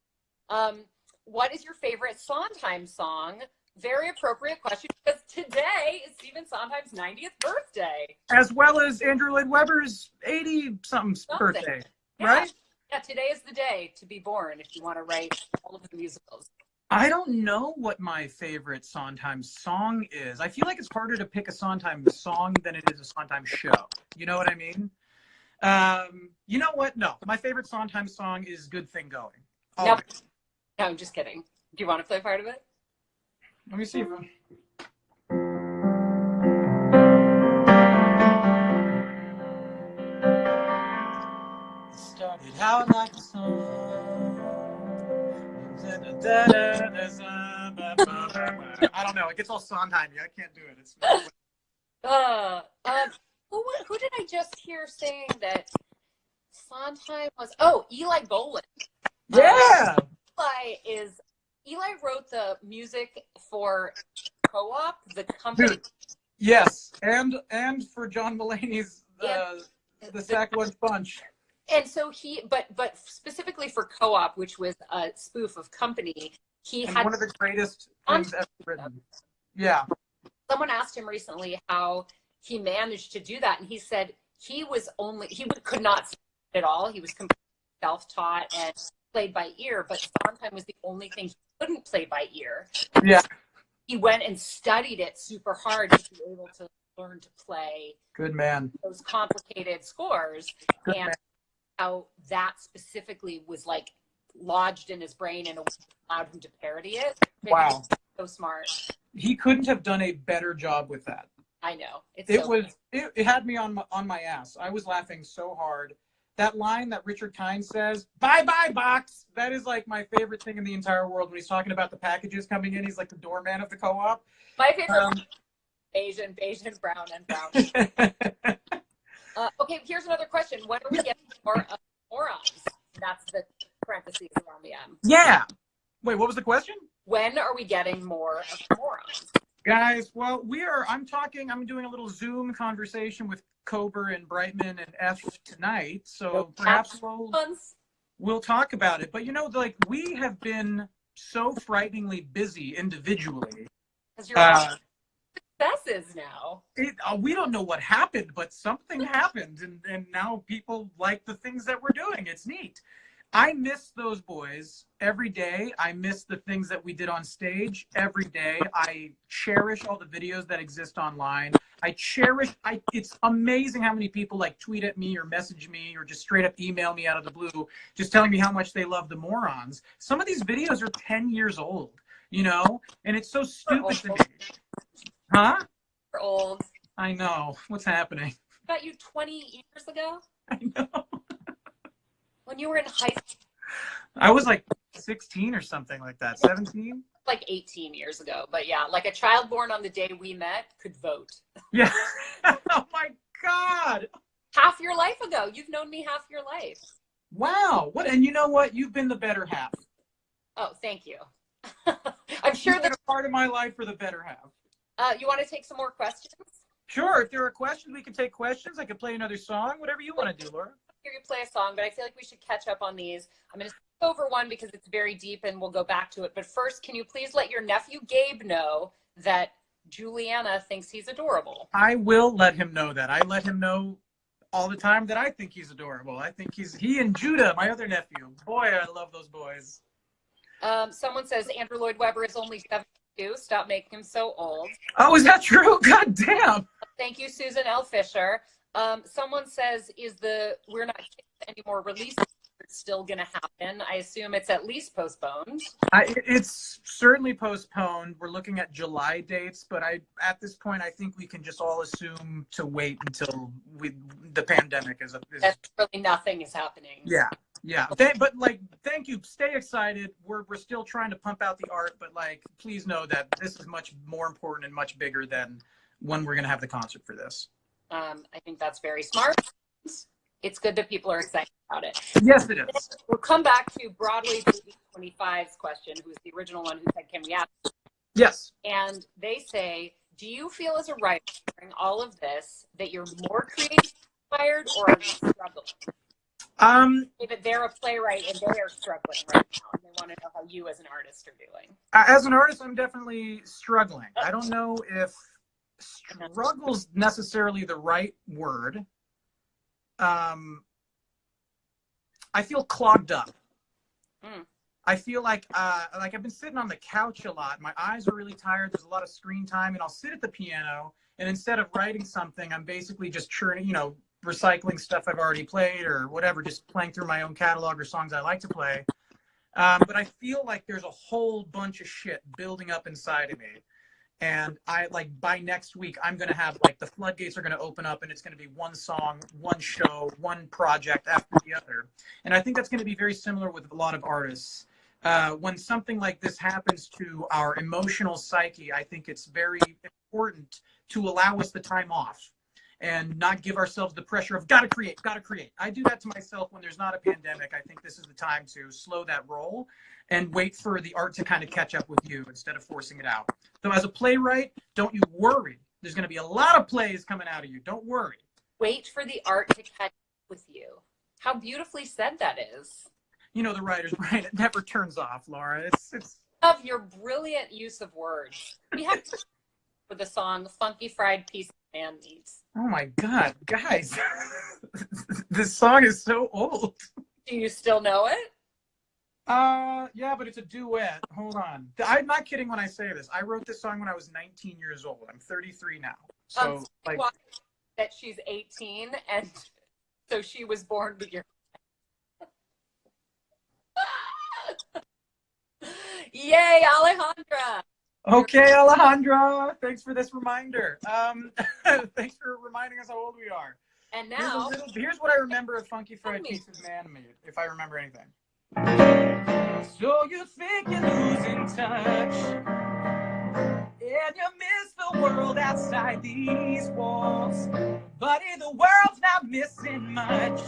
Speaker 3: What is your favorite Sondheim song? Very appropriate question because today is Stephen Sondheim's 90th birthday.
Speaker 2: As well as Andrew Lloyd Webber's 80-something birthday, right?
Speaker 3: Yeah, today is the day to be born if you want to write all of the musicals.
Speaker 2: I don't know what my favorite Sondheim song is. I feel like it's harder to pick a Sondheim song than it is a Sondheim show. You know what I mean? You know what? No, my favorite Sondheim song is Good Thing Going.
Speaker 3: No, I'm just kidding. Do you want to play part of it?
Speaker 2: Let me see if I'm... Started out like a song. I don't know. It gets all Sondheim-y. I can't do it. It's
Speaker 3: who did I just hear saying that Sondheim was? Oh, Eli Golan.
Speaker 2: Yeah.
Speaker 3: Eli wrote the music for Co-op, the company.
Speaker 2: Dude, yes, and for John Mulaney's the Sack Lunch Bunch.
Speaker 3: And so but specifically for Co-op, which was a spoof of Company, he had
Speaker 2: one of the greatest things ever written. Yeah.
Speaker 3: Someone asked him recently how he managed to do that, and he said he could not sing at all. He was completely self-taught and played by ear, but Sondheim was the only thing he couldn't play by ear.
Speaker 2: Yeah.
Speaker 3: He went and studied it super hard to be able to learn to play.
Speaker 2: Good man.
Speaker 3: Those complicated scores.
Speaker 2: Good
Speaker 3: and
Speaker 2: man.
Speaker 3: How that specifically was lodged in his brain in a way that allowed him to parody it.
Speaker 2: Wow.
Speaker 3: So smart.
Speaker 2: He couldn't have done a better job with that.
Speaker 3: I know.
Speaker 2: It had me on my ass. I was laughing so hard. That line that Richard Kind says, "Bye bye box," that is like my favorite thing in the entire world when he's talking about the packages coming in. He's like the doorman of the co-op.
Speaker 3: My favorite beige and brown and brown. Okay, here's another question. When are we getting more morons? That's the parentheses around the M.
Speaker 2: Yeah. Wait, what was the question?
Speaker 3: When are we getting more morons?
Speaker 2: Guys, well, I'm doing a little Zoom conversation with Kober and Brightman and F tonight, so perhaps we'll talk about it. But like we have been so frighteningly busy individually.
Speaker 3: Because you're successes now.
Speaker 2: We don't know what happened, but something happened, and now people like the things that we're doing. It's neat. I miss those boys every day. I miss the things that we did on stage every day. I cherish all the videos that exist online. It's amazing how many people like tweet at me or message me or just straight up email me out of the blue, just telling me how much they love the morons. Some of these videos are 10 years old, and it's so stupid to me. Huh?
Speaker 3: You're old.
Speaker 2: I know. What's happening?
Speaker 3: About you 20 years ago?
Speaker 2: I know.
Speaker 3: When you were in high school?
Speaker 2: I was like 16 or something like that. 17?
Speaker 3: Like 18 years ago. But yeah, like a child born on the day we met could vote.
Speaker 2: Yeah. Oh my God.
Speaker 3: Half your life ago. You've known me half your life.
Speaker 2: Wow. What? And you know what? You've been the better half.
Speaker 3: Oh, thank you. I'm sure that's
Speaker 2: a part of my life for the better half.
Speaker 3: You want to take some more questions?
Speaker 2: Sure. If there are questions, we can take questions. I could play another song, whatever you want to do, Laura.
Speaker 3: Hear you play a song, but I feel like we should catch up on these. I'm going to skip over one because it's very deep and we'll go back to it. But first, can you please let your nephew Gabe know that Juliana thinks he's adorable? I will let him know that. I let him know all the time that I think he's adorable. I think he and Judah, my other nephew. Boy, I love those boys. Someone says Andrew Lloyd Webber is only 72. Stop making him so old. Oh, is that true? God damn. Thank you, Susan L. Fisher. Someone says, We're Not Kids Anymore release still going to happen? I assume it's at least postponed. It's certainly postponed. We're looking at July dates, but at this point, I think we can just all assume to wait until the pandemic is. That's really nothing is happening. Yeah. Yeah. Thank you. Stay excited. We're still trying to pump out the art, but please know that this is much more important and much bigger than when we're going to have the concert for this. I think that's very smart. It's good that people are excited about it. Yes, it is. We'll come back to Broadway 25's question, who's the original one who said, can we ask? Yes. And they say, do you feel as a writer during all of this that you're more creatively inspired or are you struggling? If they're a playwright and they are struggling right now and they want to know how you as an artist are doing. As an artist, I'm definitely struggling. I don't know if struggle's necessarily the right word. I feel clogged up. I feel like I've been sitting on the couch a lot. My eyes are really tired. There's a lot of screen time, and I'll sit at the piano, and instead of writing something, I'm basically just churning, recycling stuff I've already played or whatever, just playing through my own catalog or songs I like to play. But I feel like there's a whole bunch of shit building up inside of me. And by next week, I'm going to have the floodgates are going to open up and it's going to be one song, one show, one project after the other. And I think that's going to be very similar with a lot of artists. When something like this happens to our emotional psyche, I think it's very important to allow us the time off and not give ourselves the pressure of gotta create. I do that to myself when there's not a pandemic. I think this is the time to slow that roll and wait for the art to kind of catch up with you instead of forcing it out. So as a playwright, don't you worry. There's going to be a lot of plays coming out of you. Don't worry. Wait for the art to catch up with you. How beautifully said that is. The writer's brain, it never turns off, Laura. It's of your brilliant use of words. We have to for the song Funky Fried Piece of Man Meats. Oh my God, guys. This song is so old. Do you still know it? Yeah, but it's a duet. Hold on. I'm not kidding when I say this. I wrote this song when I was 19 years old. I'm 33 now. So that she's 18 and so she was born with your Yay, Alejandra.
Speaker 2: Okay, Alejandra, thanks for this reminder. Thanks for reminding us how old we are.
Speaker 3: And now,
Speaker 2: here's what I remember of Funky Fried Pieces Man Meat, if I remember anything.
Speaker 4: So you think you're losing touch, and you miss the world outside these walls. Buddy, the world's not missing much.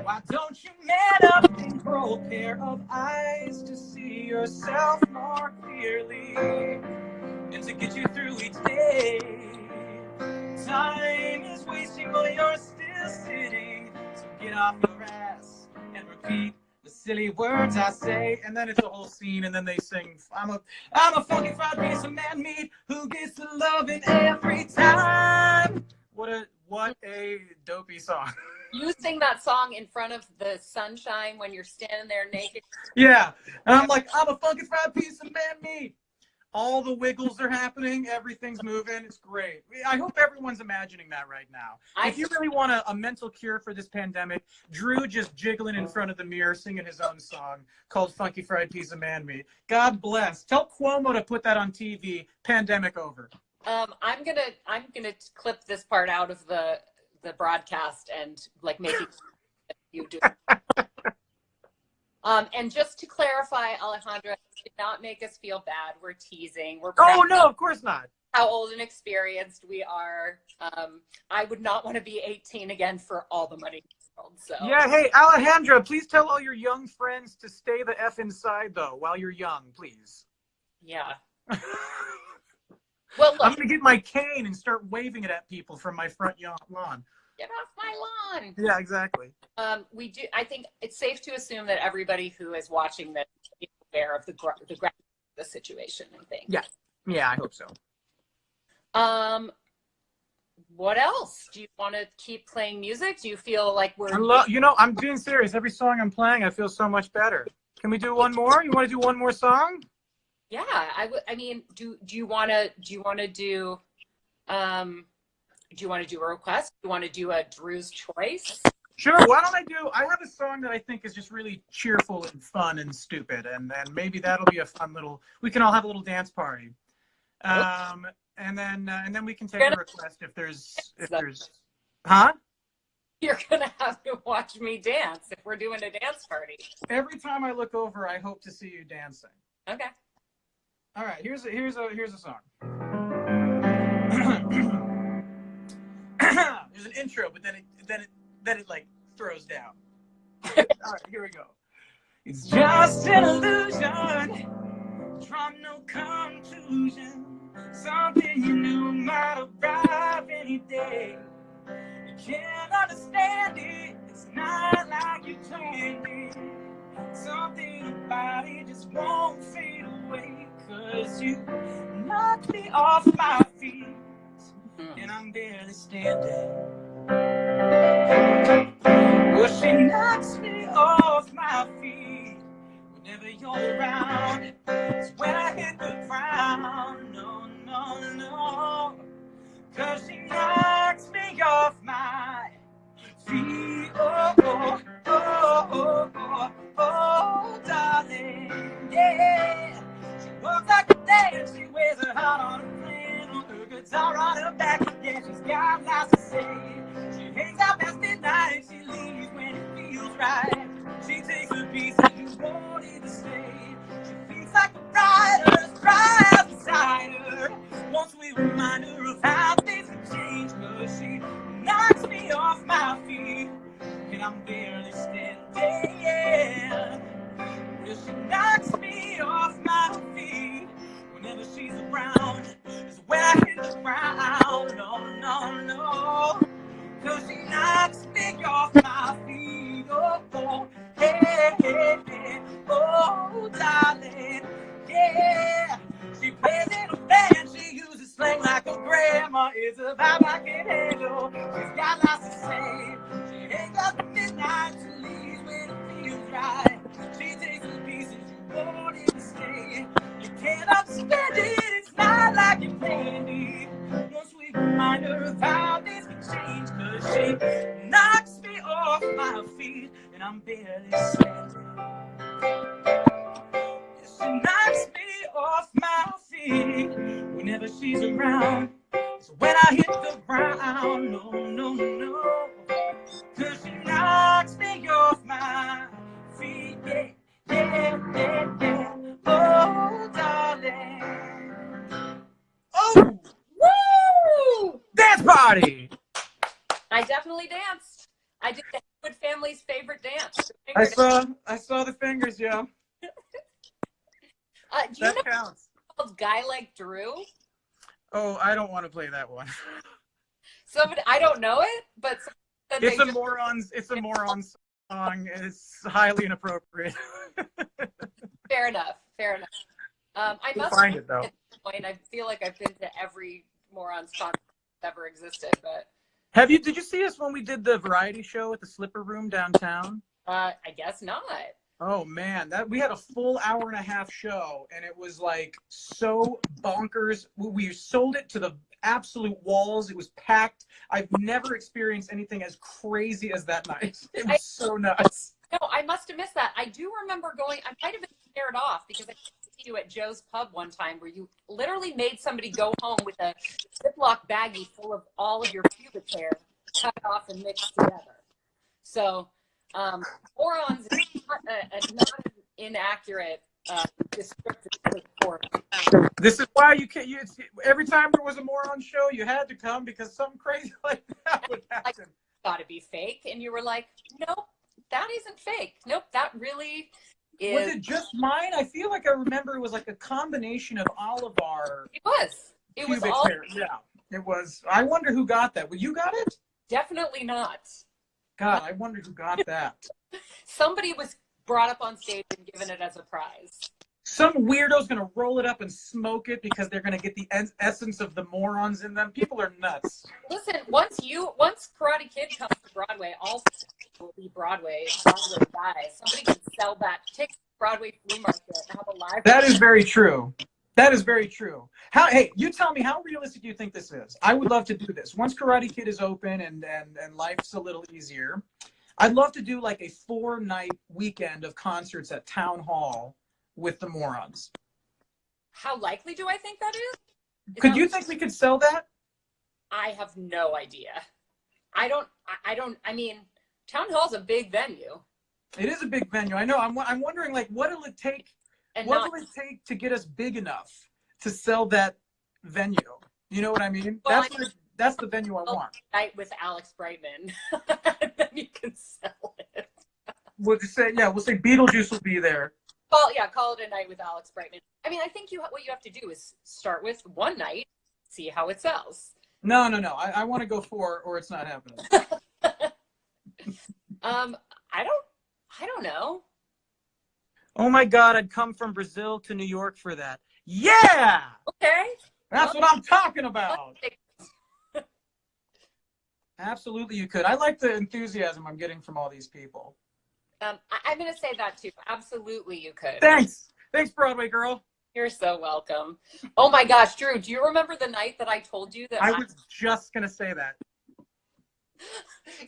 Speaker 4: Why don't you man up and grow a pair of eyes to see yourself more clearly and to get you through each day? Time is wasting while you're still sitting, so get off your ass and repeat the silly words I say.
Speaker 2: And then it's a whole scene, and then they sing, I'm a funky fried piece of man meat who gets the loving every time. What a dopey song.
Speaker 3: you sing that song in front of the sunshine when you're standing there naked.
Speaker 2: Yeah, and I'm like, I'm a funky fried piece of man meat. All the wiggles are happening. Everything's moving. It's great. I hope everyone's imagining that right now. If you really want a mental cure for this pandemic, Drew just jiggling in front of the mirror singing his own song called Funky Fried Piece of Man Meat. God bless. Tell Cuomo to put that on TV. Pandemic over.
Speaker 3: I'm gonna clip this part out of the broadcast and like make it you do. And just to clarify, Alejandra, did not make us feel bad. We're teasing.
Speaker 2: Oh no, of course not.
Speaker 3: How old and experienced we are. I would not want to be 18 again for all the money in the world. So
Speaker 2: yeah, hey Alejandra, please tell all your young friends to stay the F inside though while you're young, please.
Speaker 3: Yeah. Well, look,
Speaker 2: I'm gonna get my cane and start waving it at people from my front lawn.
Speaker 3: Get off my lawn.
Speaker 2: Yeah, exactly.
Speaker 3: We do. I think it's safe to assume that everybody who is watching this is aware of the situation and things.
Speaker 2: Yeah, I hope so.
Speaker 3: What else? Do you want to keep playing music? Do you feel like we're?
Speaker 2: I'm being serious. Every song I'm playing, I feel so much better. Can we do one more? You want to do one more song?
Speaker 3: Yeah, I would. I mean, do you want to do? Do you want to do a request? Do you want to do a Drew's Choice?
Speaker 2: Sure. Why don't I have a song that I think is just really cheerful and fun and stupid, and maybe that'll be a fun little. We can all have a little dance party. And then we can take a request if there's. Huh?
Speaker 3: You're gonna have to watch me dance if we're doing a dance party.
Speaker 2: Every time I look over, I hope to see you dancing.
Speaker 3: Okay.
Speaker 2: All right. Here's a song. There's an intro, but then it like throws down. All right, here we go.
Speaker 4: It's just an illusion, draw no conclusion. Something you knew might arrive any day. You can't understand it, it's not like you planned it. Something about it just won't fade away. 'Cause you knocked me off my feet, and I'm barely standing. Well, she knocks me off my feet whenever you're around. It's when I hit the ground. No, no, no. 'Cause she knocks me off my feet. Oh, oh, oh, oh, oh, oh, darling. Yeah. She walks like a dance. She wears her heart on a plan. On her guitar on her back. Yeah, she's got lots to say. She hangs out past midnight. She leaves when it feels right. She takes a piece that you wanted to stay. She thinks like a rider's cries inside her. Once we remind her of how things have changed. 'Cause she knocks me off my feet, and I'm barely standing. Yeah. Well, she knocks me off my feet whenever she's around. Is when I hit the ground. No, no, no. 'Cause she knocks me off my feet. Oh, oh, hey, hey, hey. Oh, darling, yeah. She plays in a band. She uses slang like a grandma. It's a vibe I can handle. She's got lots to say. She hangs out at midnight. She leaves when it feels right. She takes the pieces you wanted to stay. You can't understand it. It's not like you planned it. Once we remind her of how this can change. 'Cause she knocks me off my feet, and I'm barely standing. She knocks me off my me whenever she's around. So when I hit the ground, no, no, no, 'cause she knocks me off my feet, yeah, yeah, yeah, yeah. Oh, darling. Oh,
Speaker 2: Woo! Dance party.
Speaker 3: I definitely danced. I did the Haywood family's favorite dance.
Speaker 2: I saw the fingers, yo.
Speaker 3: Do you
Speaker 2: That
Speaker 3: know
Speaker 2: counts.
Speaker 3: called Guy Like Drew?
Speaker 2: Oh, I don't want to play that one.
Speaker 3: Somebody, I don't know it, but
Speaker 2: It's a morons song. It's highly inappropriate.
Speaker 3: Fair enough. Fair enough. I
Speaker 2: We'll
Speaker 3: must
Speaker 2: find it though.
Speaker 3: at this point. I feel like I've been to every morons concert that ever existed, but
Speaker 2: Did you see us when we did the variety show at the Slipper Room downtown?
Speaker 3: I guess not.
Speaker 2: Oh man, we had a full hour and a half show, and it was like so bonkers. We sold it to the absolute walls. It was packed. I've never experienced anything as crazy as that night. It was so nuts.
Speaker 3: No, I must have missed that. I do remember going. I might have been scared off because I see you at Joe's Pub one time where you literally made somebody go home with a Ziploc baggie full of all of your pubic hair cut off and mixed together. So, morons is not not an inaccurate descriptive for it.
Speaker 2: This is why you can't. Every time there was a moron show, you had to come because something crazy like that would happen.
Speaker 3: Got to be fake, and you were like, nope, that isn't fake. Nope, that really is.
Speaker 2: Was it just mine? I feel like I remember it was like a combination of all of our
Speaker 3: It was. It was
Speaker 2: pubic
Speaker 3: all
Speaker 2: hair. Yeah, it was. I wonder who got that. Well, you got it?
Speaker 3: definitely not.
Speaker 2: God, I wonder who got that.
Speaker 3: Somebody was brought up on stage and given it as a prize.
Speaker 2: Some weirdo's gonna roll it up and smoke it because they're gonna get the essence of the morons in them. People are nuts.
Speaker 3: Listen, once Karate Kid comes to Broadway, all will be Broadway guys. Somebody can sell that ticket to Broadway flea market and have a live.
Speaker 2: That is very true. That is very true. Hey, you tell me, how realistic do you think this is? I would love to do this. Once Karate Kid is open and life's a little easier, I'd love to do like a 4-night weekend of concerts at Town Hall with the morons.
Speaker 3: How likely do I think that is?
Speaker 2: Could you think we could sell that?
Speaker 3: I have no idea. I mean, Town Hall's a big venue.
Speaker 2: It is a big venue. I know. I'm wondering, like, what will it take?
Speaker 3: And
Speaker 2: What will it take to get us big enough to sell that venue? You know what I mean?
Speaker 3: Well,
Speaker 2: That's the venue I want.
Speaker 3: Night with Alex Brightman. Then you can sell it.
Speaker 2: We'll say Beetlejuice will be there.
Speaker 3: Call it a night with Alex Brightman. I mean, I think what you have to do is start with one night, see how it sells.
Speaker 2: No. I want to go 4 or it's not happening.
Speaker 3: I don't know.
Speaker 2: Oh my God, I'd come from Brazil to New York for that. Yeah!
Speaker 3: Okay.
Speaker 2: That's what I'm talking about. Absolutely, you could. I like the enthusiasm I'm getting from all these people.
Speaker 3: I'm going to say that too. Absolutely, you could.
Speaker 2: Thanks, Broadway girl.
Speaker 3: You're so welcome. Oh my gosh, Drew, do you remember the night that I told you that
Speaker 2: I was just going to say that.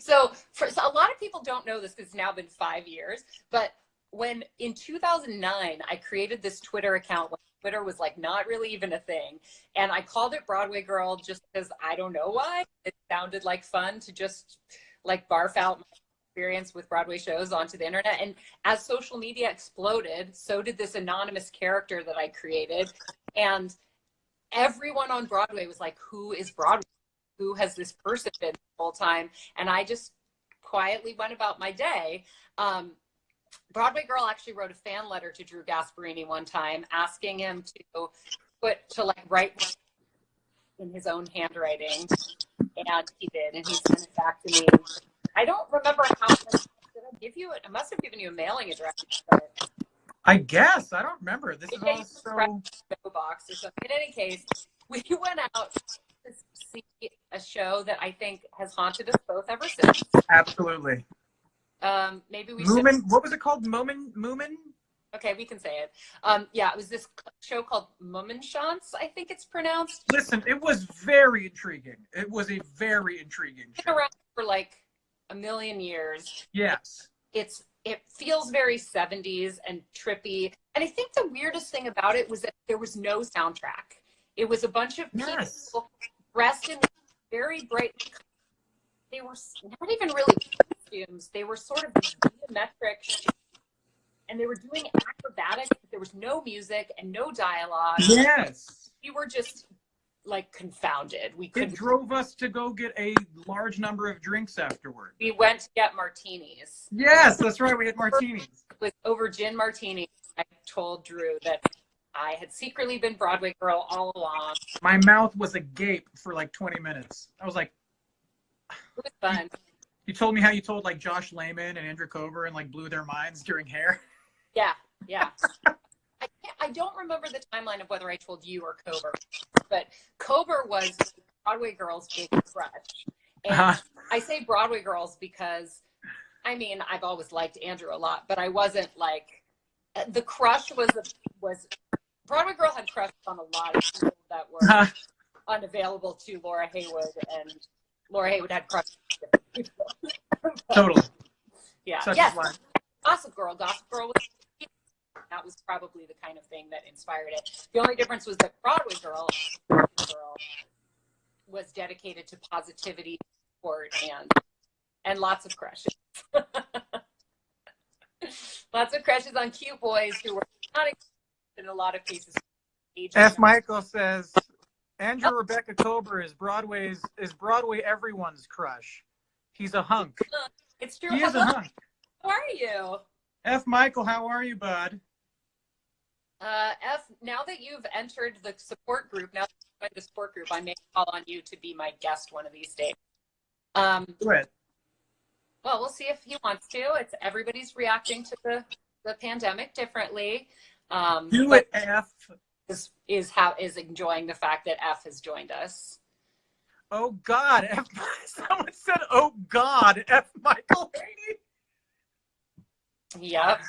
Speaker 3: So a lot of people don't know this because it's now been 5 years, but when in 2009, I created this Twitter account when Twitter was like not really even a thing. And I called it Broadway Girl just because I don't know why. It sounded like fun to just like barf out my experience with Broadway shows onto the internet. And as social media exploded, so did this anonymous character that I created. And everyone on Broadway was like, who is Broadway? Who has this person been the whole time? And I just quietly went about my day. Broadway Girl actually wrote a fan letter to Drew Gasparini one time asking him to write in his own handwriting. And he did, and he sent it back to me. I don't remember how much did I give you it. I must have given you a mailing address. But
Speaker 2: I guess. I don't remember. This is all so...
Speaker 3: box or something. In any case, we went out to see a show that I think has haunted us both ever since.
Speaker 2: Absolutely.
Speaker 3: Maybe we
Speaker 2: Moomin,
Speaker 3: should.
Speaker 2: what was it called? Moomin?
Speaker 3: Okay, we can say it. Yeah, it was this show called Mummenschanz, I think it's pronounced.
Speaker 2: Listen, it was very intriguing. It was a very intriguing
Speaker 3: It's
Speaker 2: show.
Speaker 3: been around for like a million years.
Speaker 2: Yes.
Speaker 3: It's it feels very 70s and trippy. And I think the weirdest thing about it was that there was no soundtrack. It was a bunch of people dressed in very bright. They were not even really costumes. They were sort of geometric, and they were doing acrobatics. But there was no music and no dialogue.
Speaker 2: Yes.
Speaker 3: We were just like confounded.
Speaker 2: It drove us to go get a large number of drinks afterward.
Speaker 3: We went to get martinis.
Speaker 2: Yes, that's right. We had martinis.
Speaker 3: It was over gin martini. I told Drew that I had secretly been Broadway girl all along.
Speaker 2: My mouth was agape for like 20 minutes. I was like,
Speaker 3: it was fun.
Speaker 2: You told me how you told like Josh Lehman and Andrew Coburn like blew their minds during Hair.
Speaker 3: Yeah. I don't remember the timeline of whether I told you or Coburn, but Coburn was Broadway girl's big crush. And I say Broadway girls because, I mean, I've always liked Andrew a lot, but I wasn't like, the crush was Broadway girl had crushes on a lot of people that were unavailable to Laura Haywood, and Laura Haywood had crushes on different people.
Speaker 2: Totally.
Speaker 3: Yeah.
Speaker 2: Such
Speaker 3: yes.
Speaker 2: a
Speaker 3: Gossip Girl was, that was probably the kind of thing that inspired it. The only difference was that Broadway Girl was dedicated to positivity, support, and lots of crushes. Lots of crushes on cute boys who were not in a lot of cases.
Speaker 2: F. Michael says, Andrew Rebecca Coburn is Broadway everyone's crush. He's a hunk.
Speaker 3: It's true.
Speaker 2: He is a hunk.
Speaker 3: How are you?
Speaker 2: F. Michael, how are you, bud?
Speaker 3: F, now that you've entered the support group, I may call on you to be my guest one of these days.
Speaker 2: Do it.
Speaker 3: Well, we'll see if he wants to. Everybody's reacting to the pandemic differently.
Speaker 2: Do it, F.
Speaker 3: Is enjoying the fact that F has joined us.
Speaker 2: Oh God, F. Someone said, "Oh God, F. Michael."
Speaker 3: Yep.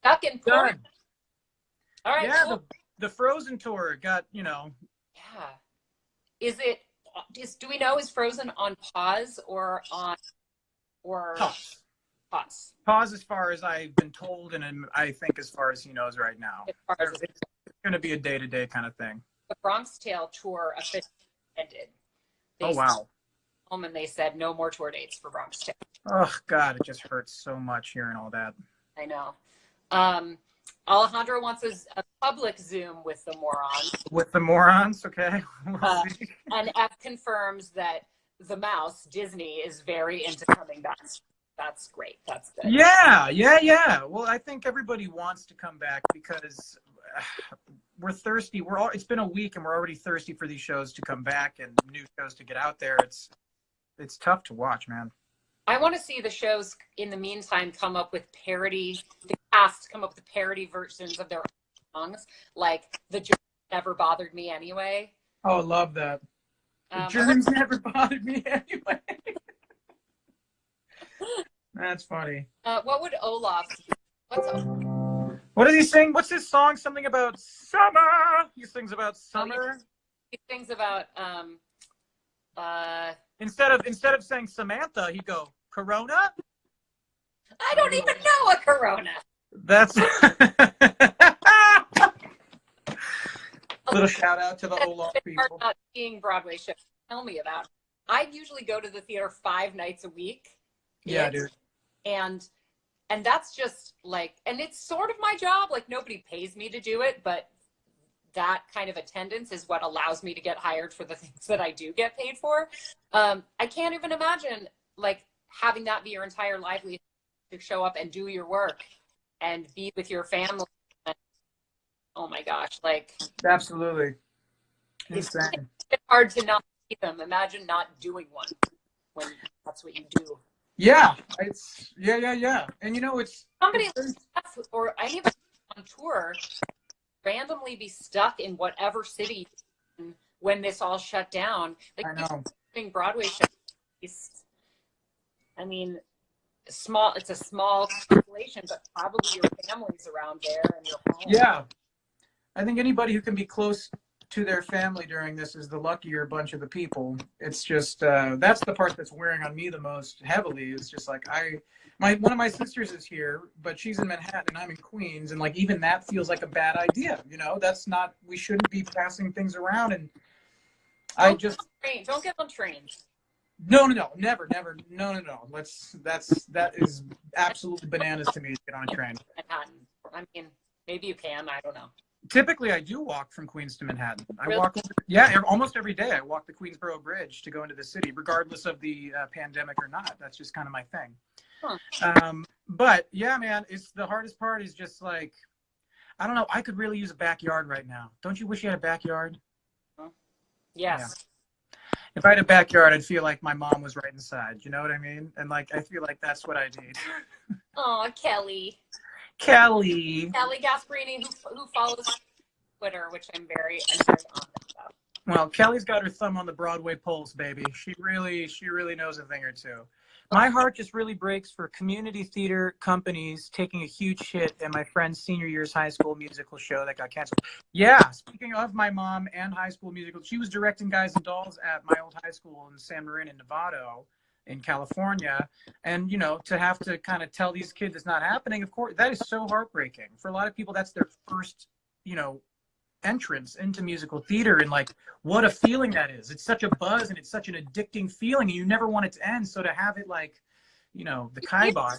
Speaker 3: Stuck in Portland. All right.
Speaker 2: Yeah,
Speaker 3: cool.
Speaker 2: the Frozen tour got,
Speaker 3: Yeah. Do we know, is Frozen on pause or
Speaker 2: pause? Pause as far as I've been told, and I think as far as he knows right now. It's going to be a day-to-day kind of thing.
Speaker 3: The Bronx Tale tour officially ended.
Speaker 2: Oh, wow.
Speaker 3: Home and they said no more tour dates for Bronx Tale.
Speaker 2: Oh, God, it just hurts so much hearing all that.
Speaker 3: I know. Alejandro wants a public Zoom with the morons.
Speaker 2: With the morons, okay.
Speaker 3: And F confirms that the mouse, Disney, is very into coming back. That's great. That's good.
Speaker 2: Yeah. Well, I think everybody wants to come back because we're thirsty. It's been a week and we're already thirsty for these shows to come back and new shows to get out there. It's tough to watch, man.
Speaker 3: I want to see the shows in the meantime come up with the cast come up with parody versions of their songs, like The Germs Never Bothered Me Anyway.
Speaker 2: Oh, I love that. The Germs Never Bothered Me Anyway. That's funny.
Speaker 3: What would Olaf do?
Speaker 2: What does he sing? What's his song? Something about summer. He sings about summer.
Speaker 3: He sings about
Speaker 2: Instead of saying Samantha, he'd go Corona.
Speaker 3: I don't even know a Corona.
Speaker 2: That's little shout out to the Olaf people.
Speaker 3: Not seeing Broadway shows. Tell me about it. I usually go to the theater 5 nights a week.
Speaker 2: Yeah, dude.
Speaker 3: And that's just like, and it's sort of my job. Like, nobody pays me to do it, but that kind of attendance is what allows me to get hired for the things that I do get paid for. I can't even imagine like having that be your entire livelihood, to show up and do your work and be with your family. Oh my gosh, like
Speaker 2: Absolutely. Insane.
Speaker 3: it's hard to not see them. Imagine not doing one when that's what you do.
Speaker 2: Yeah, it's yeah. And you know, it's
Speaker 3: Somebody or anybody on tour randomly be stuck in whatever city when this all shut down. Like,
Speaker 2: I know.
Speaker 3: doing Broadway shows, I mean, it's a small population, but probably your family's around there and your home.
Speaker 2: Yeah. I think anybody who can be close to their family during this is the luckier bunch of the people. It's just that's the part that's wearing on me the most heavily. It's just like one of my sisters is here, but she's in Manhattan and I'm in Queens, and like even that feels like a bad idea. You know, that's not. We shouldn't be passing things around. And I just
Speaker 3: don't get on trains.
Speaker 2: No, never. No. That is absolutely bananas to me to get on a train.
Speaker 3: Manhattan. I mean, maybe you can. I don't know.
Speaker 2: Typically, I do walk from Queens to Manhattan.
Speaker 3: Really?
Speaker 2: I walk, almost every day. I walk the Queensboro Bridge to go into the city, regardless of the pandemic or not. That's just kind of my thing.
Speaker 3: Huh.
Speaker 2: But yeah, man, it's the hardest part is just like, I don't know. I could really use a backyard right now. Don't you wish you had a backyard?
Speaker 3: Yes.
Speaker 2: Yeah. If I had a backyard, I'd feel like my mom was right inside. You know what I mean? And like, I feel like that's what I need.
Speaker 3: Oh, Kelly Gasparini, who follows Twitter, which I'm very honored about.
Speaker 2: Well, Kelly's got her thumb on the Broadway pulse, baby. She really knows a thing or two. My heart just really breaks for community theater companies taking a huge hit in my friend's senior year's high school musical show that got canceled. Yeah, speaking of my mom and high school musical, she was directing Guys and Dolls at my old high school in San Marin in Novato in California. And, you know, to have to kind of tell these kids it's not happening, of course, that is so heartbreaking. For a lot of people, that's their first, you know, entrance into musical theater, and like what a feeling that is. It's such a buzz and it's such an addicting feeling, and you never want it to end. So to have it like, you know, the kibosh.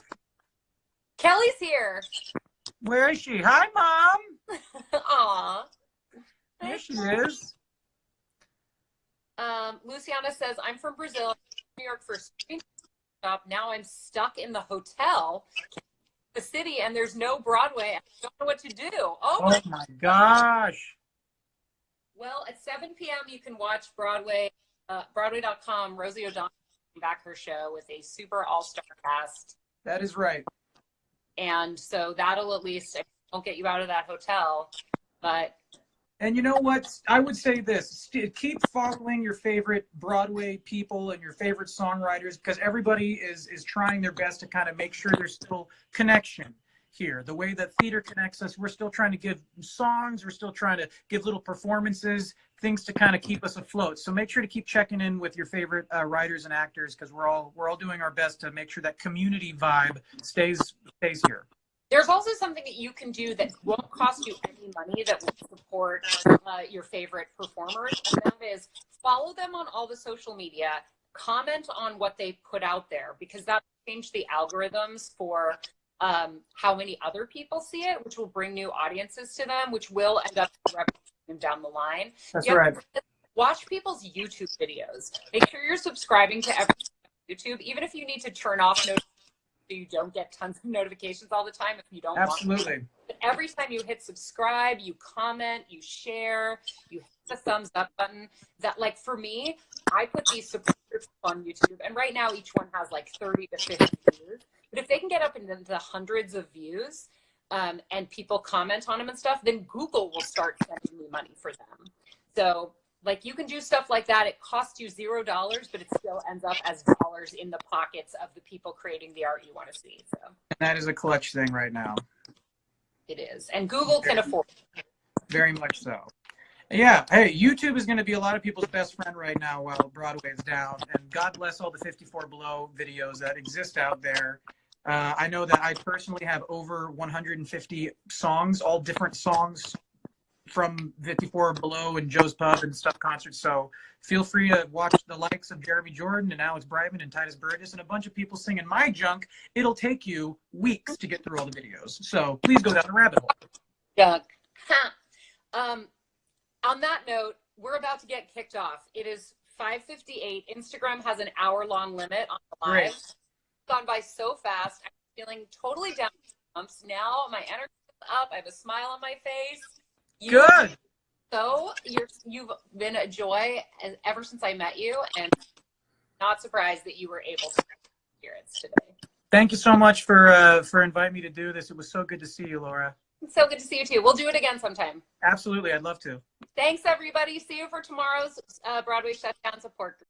Speaker 3: Kelly's here.
Speaker 2: Where is she? Hi, Mom.
Speaker 3: Aw.
Speaker 2: There she is.
Speaker 3: Luciana says, I'm from Brazil, New York for a stop. Now I'm stuck in the hotel, the city, and there's no Broadway. I don't know what to do.
Speaker 2: Oh my gosh.
Speaker 3: Well, at 7 p.m. you can watch Broadway, Broadway.com. Rosie O'Donnell back her show with a super all-star cast.
Speaker 2: That is right.
Speaker 3: And so that'll at least won't get you out of that hotel, but.
Speaker 2: And you know what? I would say this, keep following your favorite Broadway people and your favorite songwriters, because everybody is trying their best to kind of make sure there's still connection here. The way that theater connects us, we're still trying to give songs, we're still trying to give little performances, things to kind of keep us afloat. So make sure to keep checking in with your favorite writers and actors, because we're all doing our best to make sure that community vibe stays here.
Speaker 3: There's also something that you can do that won't cost you any money that will support your favorite performers, and that is follow them on all the social media, comment on what they put out there, because that will change the algorithms for how many other people see it, which will bring new audiences to them, which will end up revenue down the line.
Speaker 2: That's right.
Speaker 3: Watch people's YouTube videos. Make sure you're subscribing to every YouTube, even if you need to turn off notifications so you don't get tons of notifications all the time if you don't
Speaker 2: Absolutely.
Speaker 3: want to. But every time you hit subscribe, you comment, you share, you hit the thumbs up button. That, like, for me, I put these supporters on YouTube, and right now each one has like 30 to 50 views. But if they can get up into the hundreds of views and people comment on them and stuff, then Google will start sending me money for them. So like you can do stuff like that. It costs you $0, but it still ends up as dollars in the pockets of the people creating the art you want to see. So
Speaker 2: that is a clutch thing right now.
Speaker 3: It is. And Google can afford it.
Speaker 2: Very much so. Yeah. Hey, YouTube is going to be a lot of people's best friend right now while Broadway is down. And God bless all the 54 Below videos that exist out there. I know that I personally have over 150 songs, all different songs from 54 Below and Joe's Pub and stuff concerts. So feel free to watch the likes of Jeremy Jordan and Alex Brightman and Titus Burgess and a bunch of people singing my junk. It'll take you weeks to get through all the videos. So please go down the rabbit hole.
Speaker 3: Junk. On that note, we're about to get kicked off. It is 5:58. Instagram has an hour-long limit on the live. It's gone by so fast. I'm feeling totally down bumps now. My energy is up. I have a smile on my face.
Speaker 2: Good.
Speaker 3: So you've been a joy ever since I met you, and not surprised that you were able to experience today.
Speaker 2: Thank you so much for inviting me to do this. It was so good to see you, Laura.
Speaker 3: It's so good to see you too. We'll do it again sometime.
Speaker 2: Absolutely. I'd love to.
Speaker 3: Thanks, everybody. See you for tomorrow's Broadway Shutdown support group.